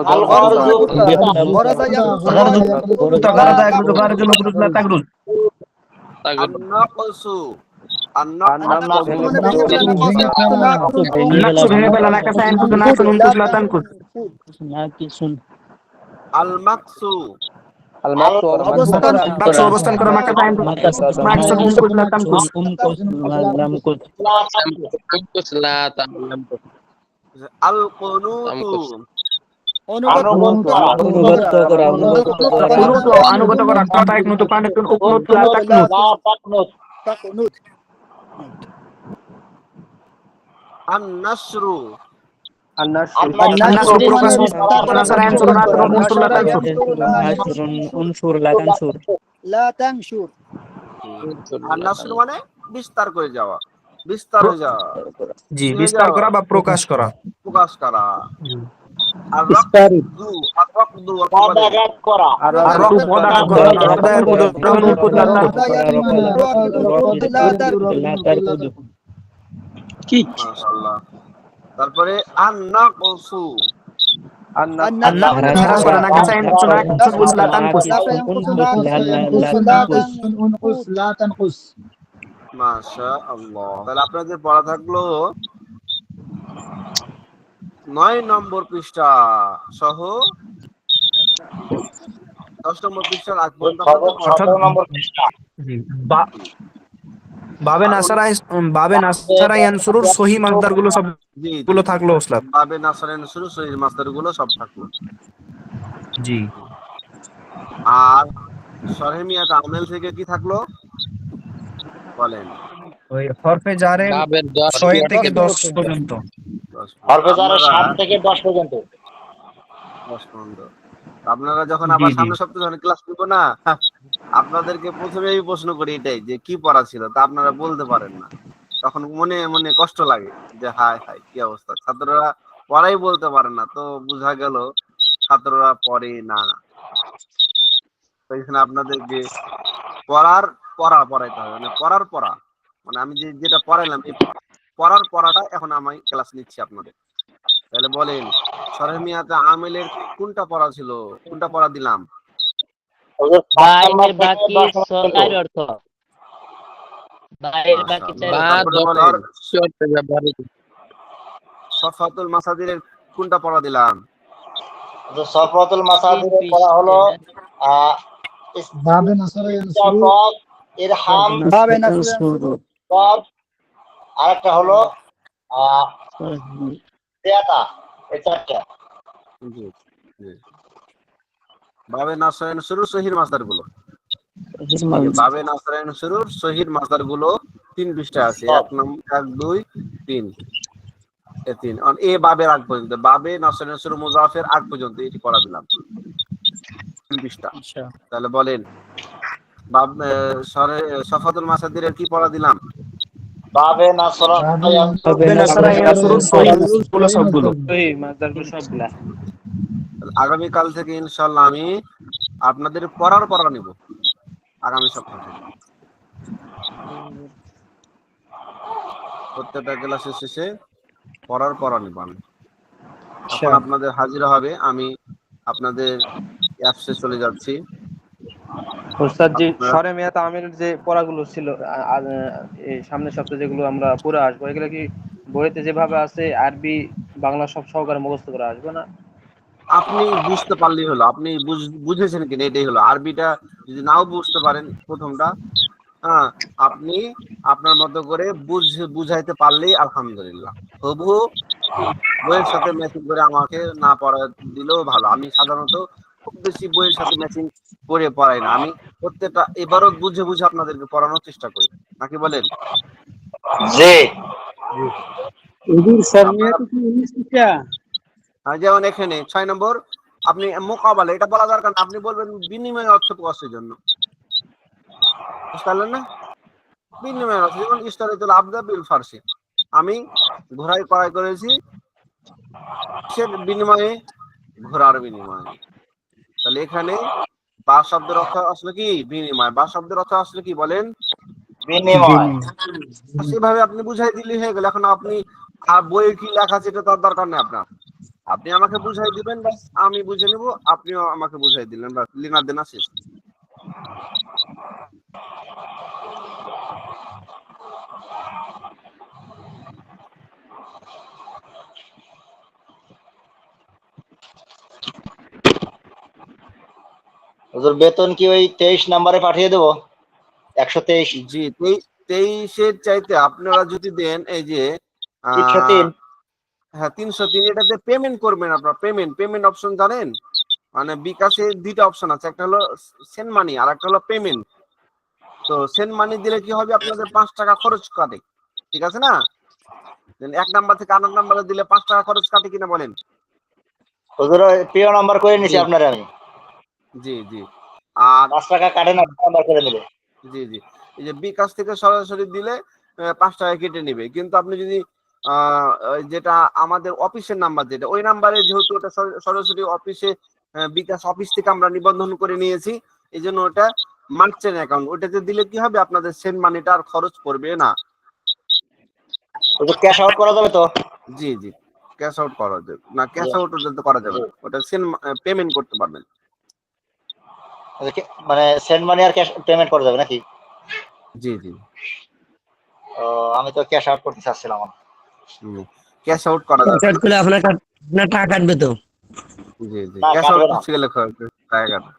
নাকসু। আন ناقص. আল মাকসু। অবস্থান করা মাকা টাইম আল কুনুতু। আনুগত করা কথা এক নতুন পান্ডে উকনুত লা তাকনুত আন নাসরু। النصر প্রকাশ নাসারায়ন সুরাত রাসূল লা তানসুর انشر لا تنشر. لا تنشر. আর নাসরু মানে বিস্তার করে যাওয়া, বিস্তার হয়ে যাওয়া, জি বিস্তার করা বা প্রকাশ করা প্রকাশ করা। আর রাকদু, আর রাকদু অর্থ বলেন। করা আর রকু পদার করা হৃদয়ের উদাহরণ কুদলাত لا تركض. মাশাআল্লাহ। তারপরে আন নাকসু। আল্লাহ ধারা করা না কাছে আইন সুনা কুদলাতান কুস لا تنقص. মাশাআল্লাহ। তাহলে আপনাদের পড়া থাকলো 9 নম্বর পৃষ্ঠা সহ 10 নম্বর পৃষ্ঠার আগ পর্যন্ত আপনাদের পড়া। 17 নম্বর পৃষ্ঠা জি বাবে নাসারায়ান সুরুর সহি মাসদার গুলো সব জি, গুলো থাকলো ওস্তাদ বাবে নাসরান শুরু সহিহ মাসদার গুলো সব থাকলো। জি আর শরহিমিয়াত আমেল থেকে কি থাকলো বলেন? ওই হরফে জারে 6 থেকে 10 পর্যন্ত হরফে জারে আপনারা 7 থেকে 10 পর্যন্ত 10 পর্যন্ত। আপনারা যখন আবার জি। সামনে সপ্তাহে যখন ক্লাস নিব না, আপনাদেরকে প্রথমেই প্রশ্ন করি এটাই যে কি পড়া ছিল, তা আপনারা বলতে পারেন না। তখন মনে মনে কষ্ট লাগে যে হায় হায় কি অবস্থা, ছাত্ররা পড়াই বলতে পারে না, তো বোঝা গেল ছাত্ররা পড়ে না। তো এখানে আপনাদেরকে পড়াইতে হবে, মানে পড়া মানে আমি যেটা পড়াইলাম এই পড়াটা এখন আমি ক্লাস নিচ্ছি আপনাদের। তাহলে বলেন শরহিমিয়াতে আমেলের কোনটা পড়া ছিল, কোনটা পড়া দিলাম? বাইরের বাকি চার অর্থ. বাইরের বাকি চার অর্থ. সফাতুল মাসাদিরের কোনটা পড়া দিলাম? সফরাতুল মাসাদির পড়া হলো باب نصر ينصر. ইরহাম باب نصر ينصر. আরেকটা হলো জিয়াদা। এই চারটা জি জি। বাবে নাসরাইন শুরুর সহির মাসদার গুলো, বাবে নাসরাইন শুরুর সহির মাসদার গুলো 3 পৃষ্ঠায় আছে। 1 নম্বর 1 2 3 এই 3 আর এ বাবের আগ পর্যন্ত, বাবে নাসরাইন শুরু মুজাফের আগ পর্যন্ত এটি পড়া দিলাম 3 পৃষ্ঠা। তাহলে বলেন সফাতুল মাসাদিরের কি পড়া দিলাম? বাবে নাসরা নাসারায়ান সুরুর সহি গুলো সবগুলো তাহলে আগামীকাল থেকে ইনশাআল্লাহ আমি আপনাদের পড়া নিব আগামী সপ্তাহ থেকে। প্রত্যেকটা ক্লাসের শেষে পড়া নিব আমি। তখন আপনাদের হাজিরা হবে, আমি আপনাদের অ্যাপসে চলে যাচ্ছি। ওস্তাদ জি, সরে মেয়াদ আমির যে পড়াগুলো ছিল এই সামনের সপ্তাহে যেগুলো আমরা পড়ে আসবো, এগুলো কি বইতে যেভাবে আছে আরবি বাংলা সব সহকারে মুখস্থ করে আসবে না? আপনি বুঝতে পারলেই হলো, আপনি বুঝেছেন কিনা এটাই হলো। আরবিটা যদি নাও বুঝতে পারেন প্রথমটা, হ্যাঁ, আপনি আপনার মতো করে বুঝাইতে পারলেই আলহামদুলিল্লাহ। তবু বইয়ের সাথে ম্যাচিং করে আমাকে না পড়া দিলেও ভালো। আমি সাধারণত খুব বেশি বইয়ের সাথে ম্যাচিং করে পড়াই না, আমি প্রত্যেকটা এবারও বুঝে বুঝে আপনাদেরকে পড়ানোর চেষ্টা করি, নাকি বলেন? জি যেমন এখানে 6 নম্বর, আপনি মোকাবেলা এটা বলা দরকার না, আপনি বলবেন বিনিময় অর্থ প্রকাশের জন্য, বুঝতে পারলেন না? বিনিময় অর্থ, যেমন ইস্তারিতুল আবদা বিল ফারসি, আমি ঘোড়ায় ক্রয় করেছি সে বিনিময়ে, ঘোড়ার বিনিময়ে। তাহলে এখানে বা শব্দের অর্থ আসলে কি? বিনিময়। বা শব্দের অর্থ আসলে কি বলেন? বিনিময়। সেভাবে আপনি বুঝাই দিলেই হয়ে গেল। এখন আপনি বইয়ে কি লেখা আছে এটা তার দরকার নেই আপনার, আপনি আমাকে বুঝাই দিবেন, বাস আমি বুঝে নেব, আপনিও আমাকে বুঝাই দিলেন, বাস লেনা দেনা শেষ। হুজুর বেতন কি ওই 23 নম্বরে পাঠিয়ে দেবো? 123। জি, 23-এর চাইতে আপনারা যদি দেন এই যে 303। হ্যাঁ 303, এটাতে পেমেন্ট করবেন আপনারা। পেমেন্ট অপশন জানেন? মানে বিকাশে দুইটা অপশন আছে, একটা হলো সেন্ড মানি আর একটা হলো পেমেন্ট। তো সেন্ড মানি দিলে কি হবে, আপনাদের 5 টাকা খরচ কাটে, ঠিক আছে না? এক নাম্বার থেকে আরেক নাম্বারে দিলে 5 টাকা খরচ কাটে কিনা বলেন? হুজুর প্রিয় নাম্বার করে নিছি আপনারে আমি। জি জি। আর 5 টাকা কাটে না নাম্বার করে নিলে। জি জি, এই যে বিকাশ থেকে সরাসরি দিলে 5 টাকা কেটে নেবে, কিন্তু আপনি যদি যেটা আমাদের অফিসের নাম্বার, যেটা ওই নাম্বারে, যেহেতু ওটা সরাসরি অফিসে বিকাশ অফিস থেকে আমরা নিবন্ধন করে নিয়েছি, এই জন্য ওটা মার্চেন্ট অ্যাকাউন্ট, ওটাতে দিলে কি হবে, আপনাদের সেন্ড মানিটা আর খরচ পড়বে না। হুজুর ক্যাশ আউট করা যাবে তো? জি জি, ক্যাশ আউট করা যাবে না, ক্যাশ আউট করা যাবে না, ওটা সেন্ড পেমেন্ট করতে পারবেন। মানে সেন্ড মানি আর ক্যাশ পেমেন্ট করা যাবে নাকি? জি জি। ও, আমি তো ক্যাশ আউট করতে চাচ্ছিলাম। ক্যাশ আউট করা যাবে। ক্যাশ আউট করলে আপনার টাকা কাটবে তো? জি জি, ক্যাশ আউট করতে গেলে টাকা কাটে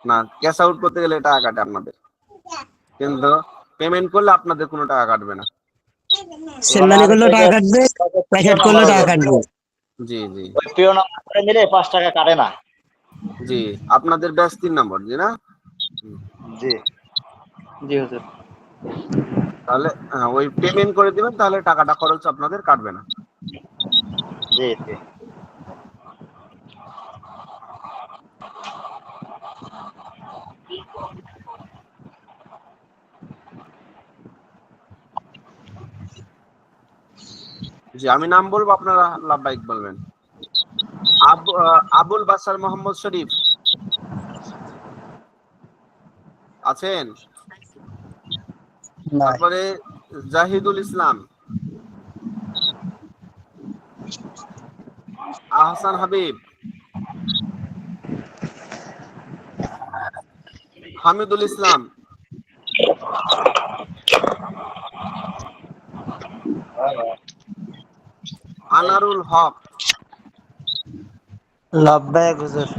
না, ক্যাশ আউট করতে গেলে টাকা কাটে আপনাদের, কিন্তু পেমেন্ট করলে আপনাদের কোনো টাকা কাটবে না। সেন্ড মানি করলে টাকা কাটবে, প্যাকেট করলে টাকা কাটবে। জি জি। ওই প্রিয় নাম্বার করে নিলে 5 টাকা কাটে না। জি, আপনাদের ব্যাচ 3 নম্বর, জি না? জি জি হুজুর। তাহলে ওই পেমেন্ট করে দিবেন, তাহলে টাকাটা খরচ আপনাদের কাটবে না। জি জি। জি, আমি নাম বলবো, আপনারা লাব্বাইক বলবেন। আবুল বাসার মোহাম্মদ শরীফ আছেন? তারপরে জাহিদুল ইসলাম, আহসান হাবিব, হামিদুল ইসলাম, আনারুল হক, লাভবাহিক হুজুর।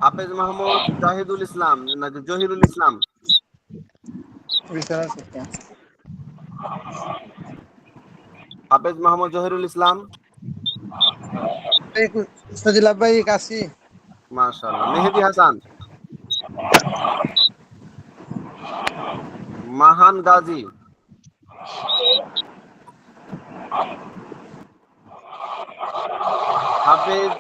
হাফেজ মাহমুদ জাহিদুল ইসলাম, নাকি জহিরুল ইসলাম, হাফেজ মাহমুদ জহিরুল ইসলাম, লাভবাহিক আসি। মাশাআল্লাহ। মেহেদি হাসান, মাহান গাজী, হাফেজ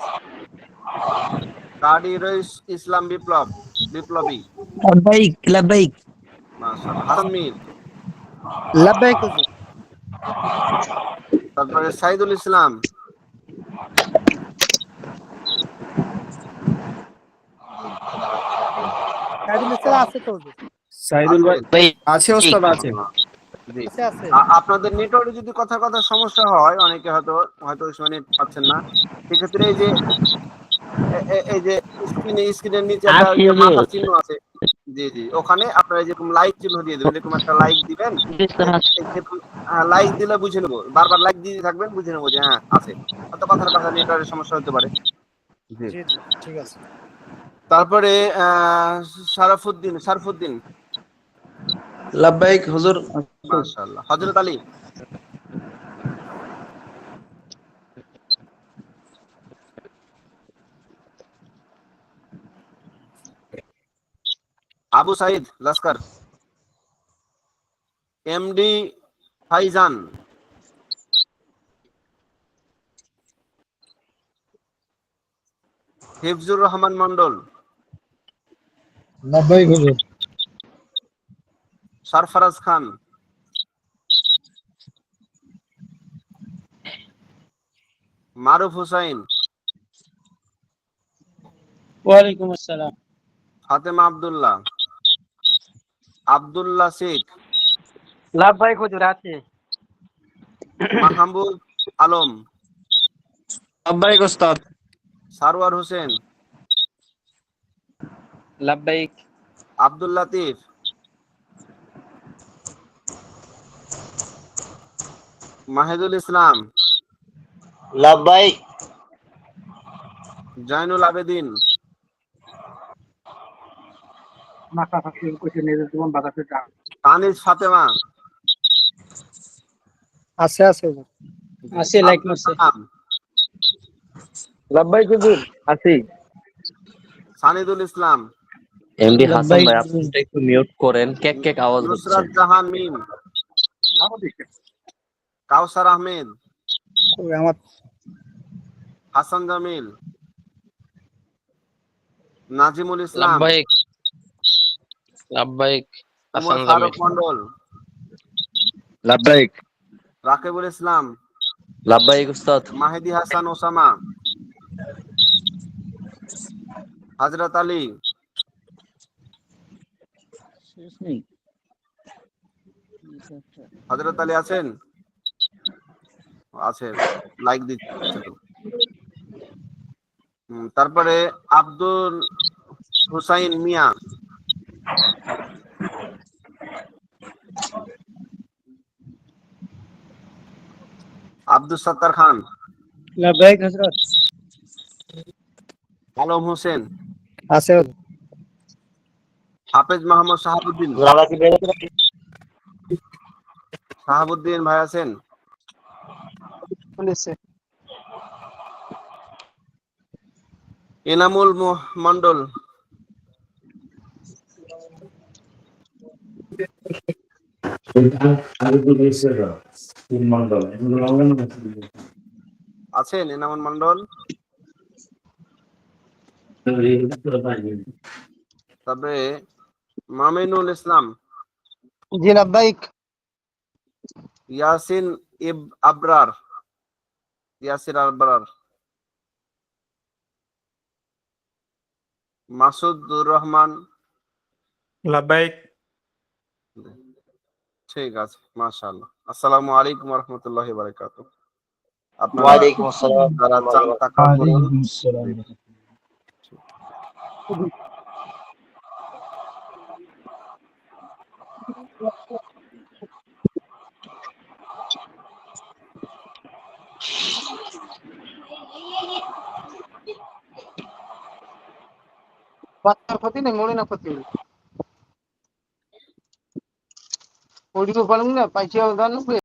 কারি রইস ইসলাম বিপ্লবী, লাভবাহিক। মাশাআল্লাহ। হাসান মীর, লাভবাহিক হুজুর। তারপরে সাইদুল ইসলাম, সাইদুল ইসলাম আছে তো হুজুর? সাইদুল ভাই ভাই আছে ওস্তাদ আছে। জি আছে আছে। আপনাদের নেটওয়ার্কে যদি কথা সমস্যা হয়, অনেকে হয়তো ওই সময় নেট পাচ্ছেন না, সেক্ষেত্রে এই যে এই যে স্ক্রিনের নিচে একটা আছে ইয়ে হুজুর। মাথার চিহ্ন আছে, জি জি, ওখানে আপনারা যেরকম লাইক চিহ্ন দিয়ে দেবেন, এরকম একটা লাইক দিবেন, লাইক দিলে বুঝে নেবো, বারবার লাইক দিয়ে থাকবেন, বুঝে নেবো যে হ্যাঁ আছে। হয়তো কথার কথা নেটওয়ার্কের সমস্যা হতে পারে। জি জি জি ঠিক আছে। তারপরে সারফুদ্দিন লাব্বাইক হুজুর। মাশাআল্লাহ। হযরত আলী, আবু সাইদ লস্কর, এমডি ফাইজান, হিফজুর রহমান মন্ডল, লাব্বাইক হুজুর। সরফরাজ খান, মারুফ হুসাইন, ওয়ালাইকুম আসসালাম। ফাতেমা আব্দুল্লাহ, আব্দুল্লাহ শেখ, লাভবাহিক হুজুর আছে। মাহমুদ আলম, লাব্বাইক ওস্তাদ। সারওয়ার হোসেন, লাভবাহিক। আব্দুল লতিফ, মাহিদুল ইসলাম, লাব্বাইক। জয়নুল আবেদিন, তানিজ ফাতেমা, আছে আছে হুজুর। আছে লাইক আব্দুল মারছে। সালাম, লাভবাহিক হুজুর আছি। সানিদুল ইসলাম, এমডি হাসান লাব্বাইক ভাই, আপনি এটা একটু মিউট করেন, কেক কেক আওয়াজ হচ্ছে। নুসরাত জাহান মিম, কাউসার আহমেদ, কই আমার হাসান জামিল, নাজিমুল ইসলাম, লাব্বাইক লাব্বাইক উমর হাসান ফারুক জামিল। মন্ডল, লাব্বাইক রাকিবুল ইসলাম, লাব্বাইক উস্তাদ। মাহিদি হাসান ওসামা, হযরত আলী, হযরত আলী আছেন? আছে, লাইক দিচ্ছে তো। তারপরে আব্দুল হুসাইন মিয়া, আব্দুল সত্তার খান, লাব্বাইক হযরত। আলম হোসেন, আছে হুজুর। হাফেজ মোহাম্মদ শাহাবুদ্দিন, শাহাবুদ্দিন ভাই আছেন? এনামুল মন্ডল, আছেন এনামুল মন্ডল? তবে মামিনুল ইসলাম, জি লাভবাহিক। ইয়াসিন আবরার, ইয়াসির আবরার, মাসুদুর রহমান, লাব্বাইক। ঠিক আছে, মাশাআল্লাহ। আসসালামু আলাইকুম ওয়া রাহমাতুল্লাহি ওয়া বারাকাতুহু। আপনারা ওয়ালাইকুম আসসালাম। যারা চান তাকাও করুন। বাচ্চার ক্ষতি নেই, মরে না ক্ষতি। ওইদিকে বলেন না পাইছে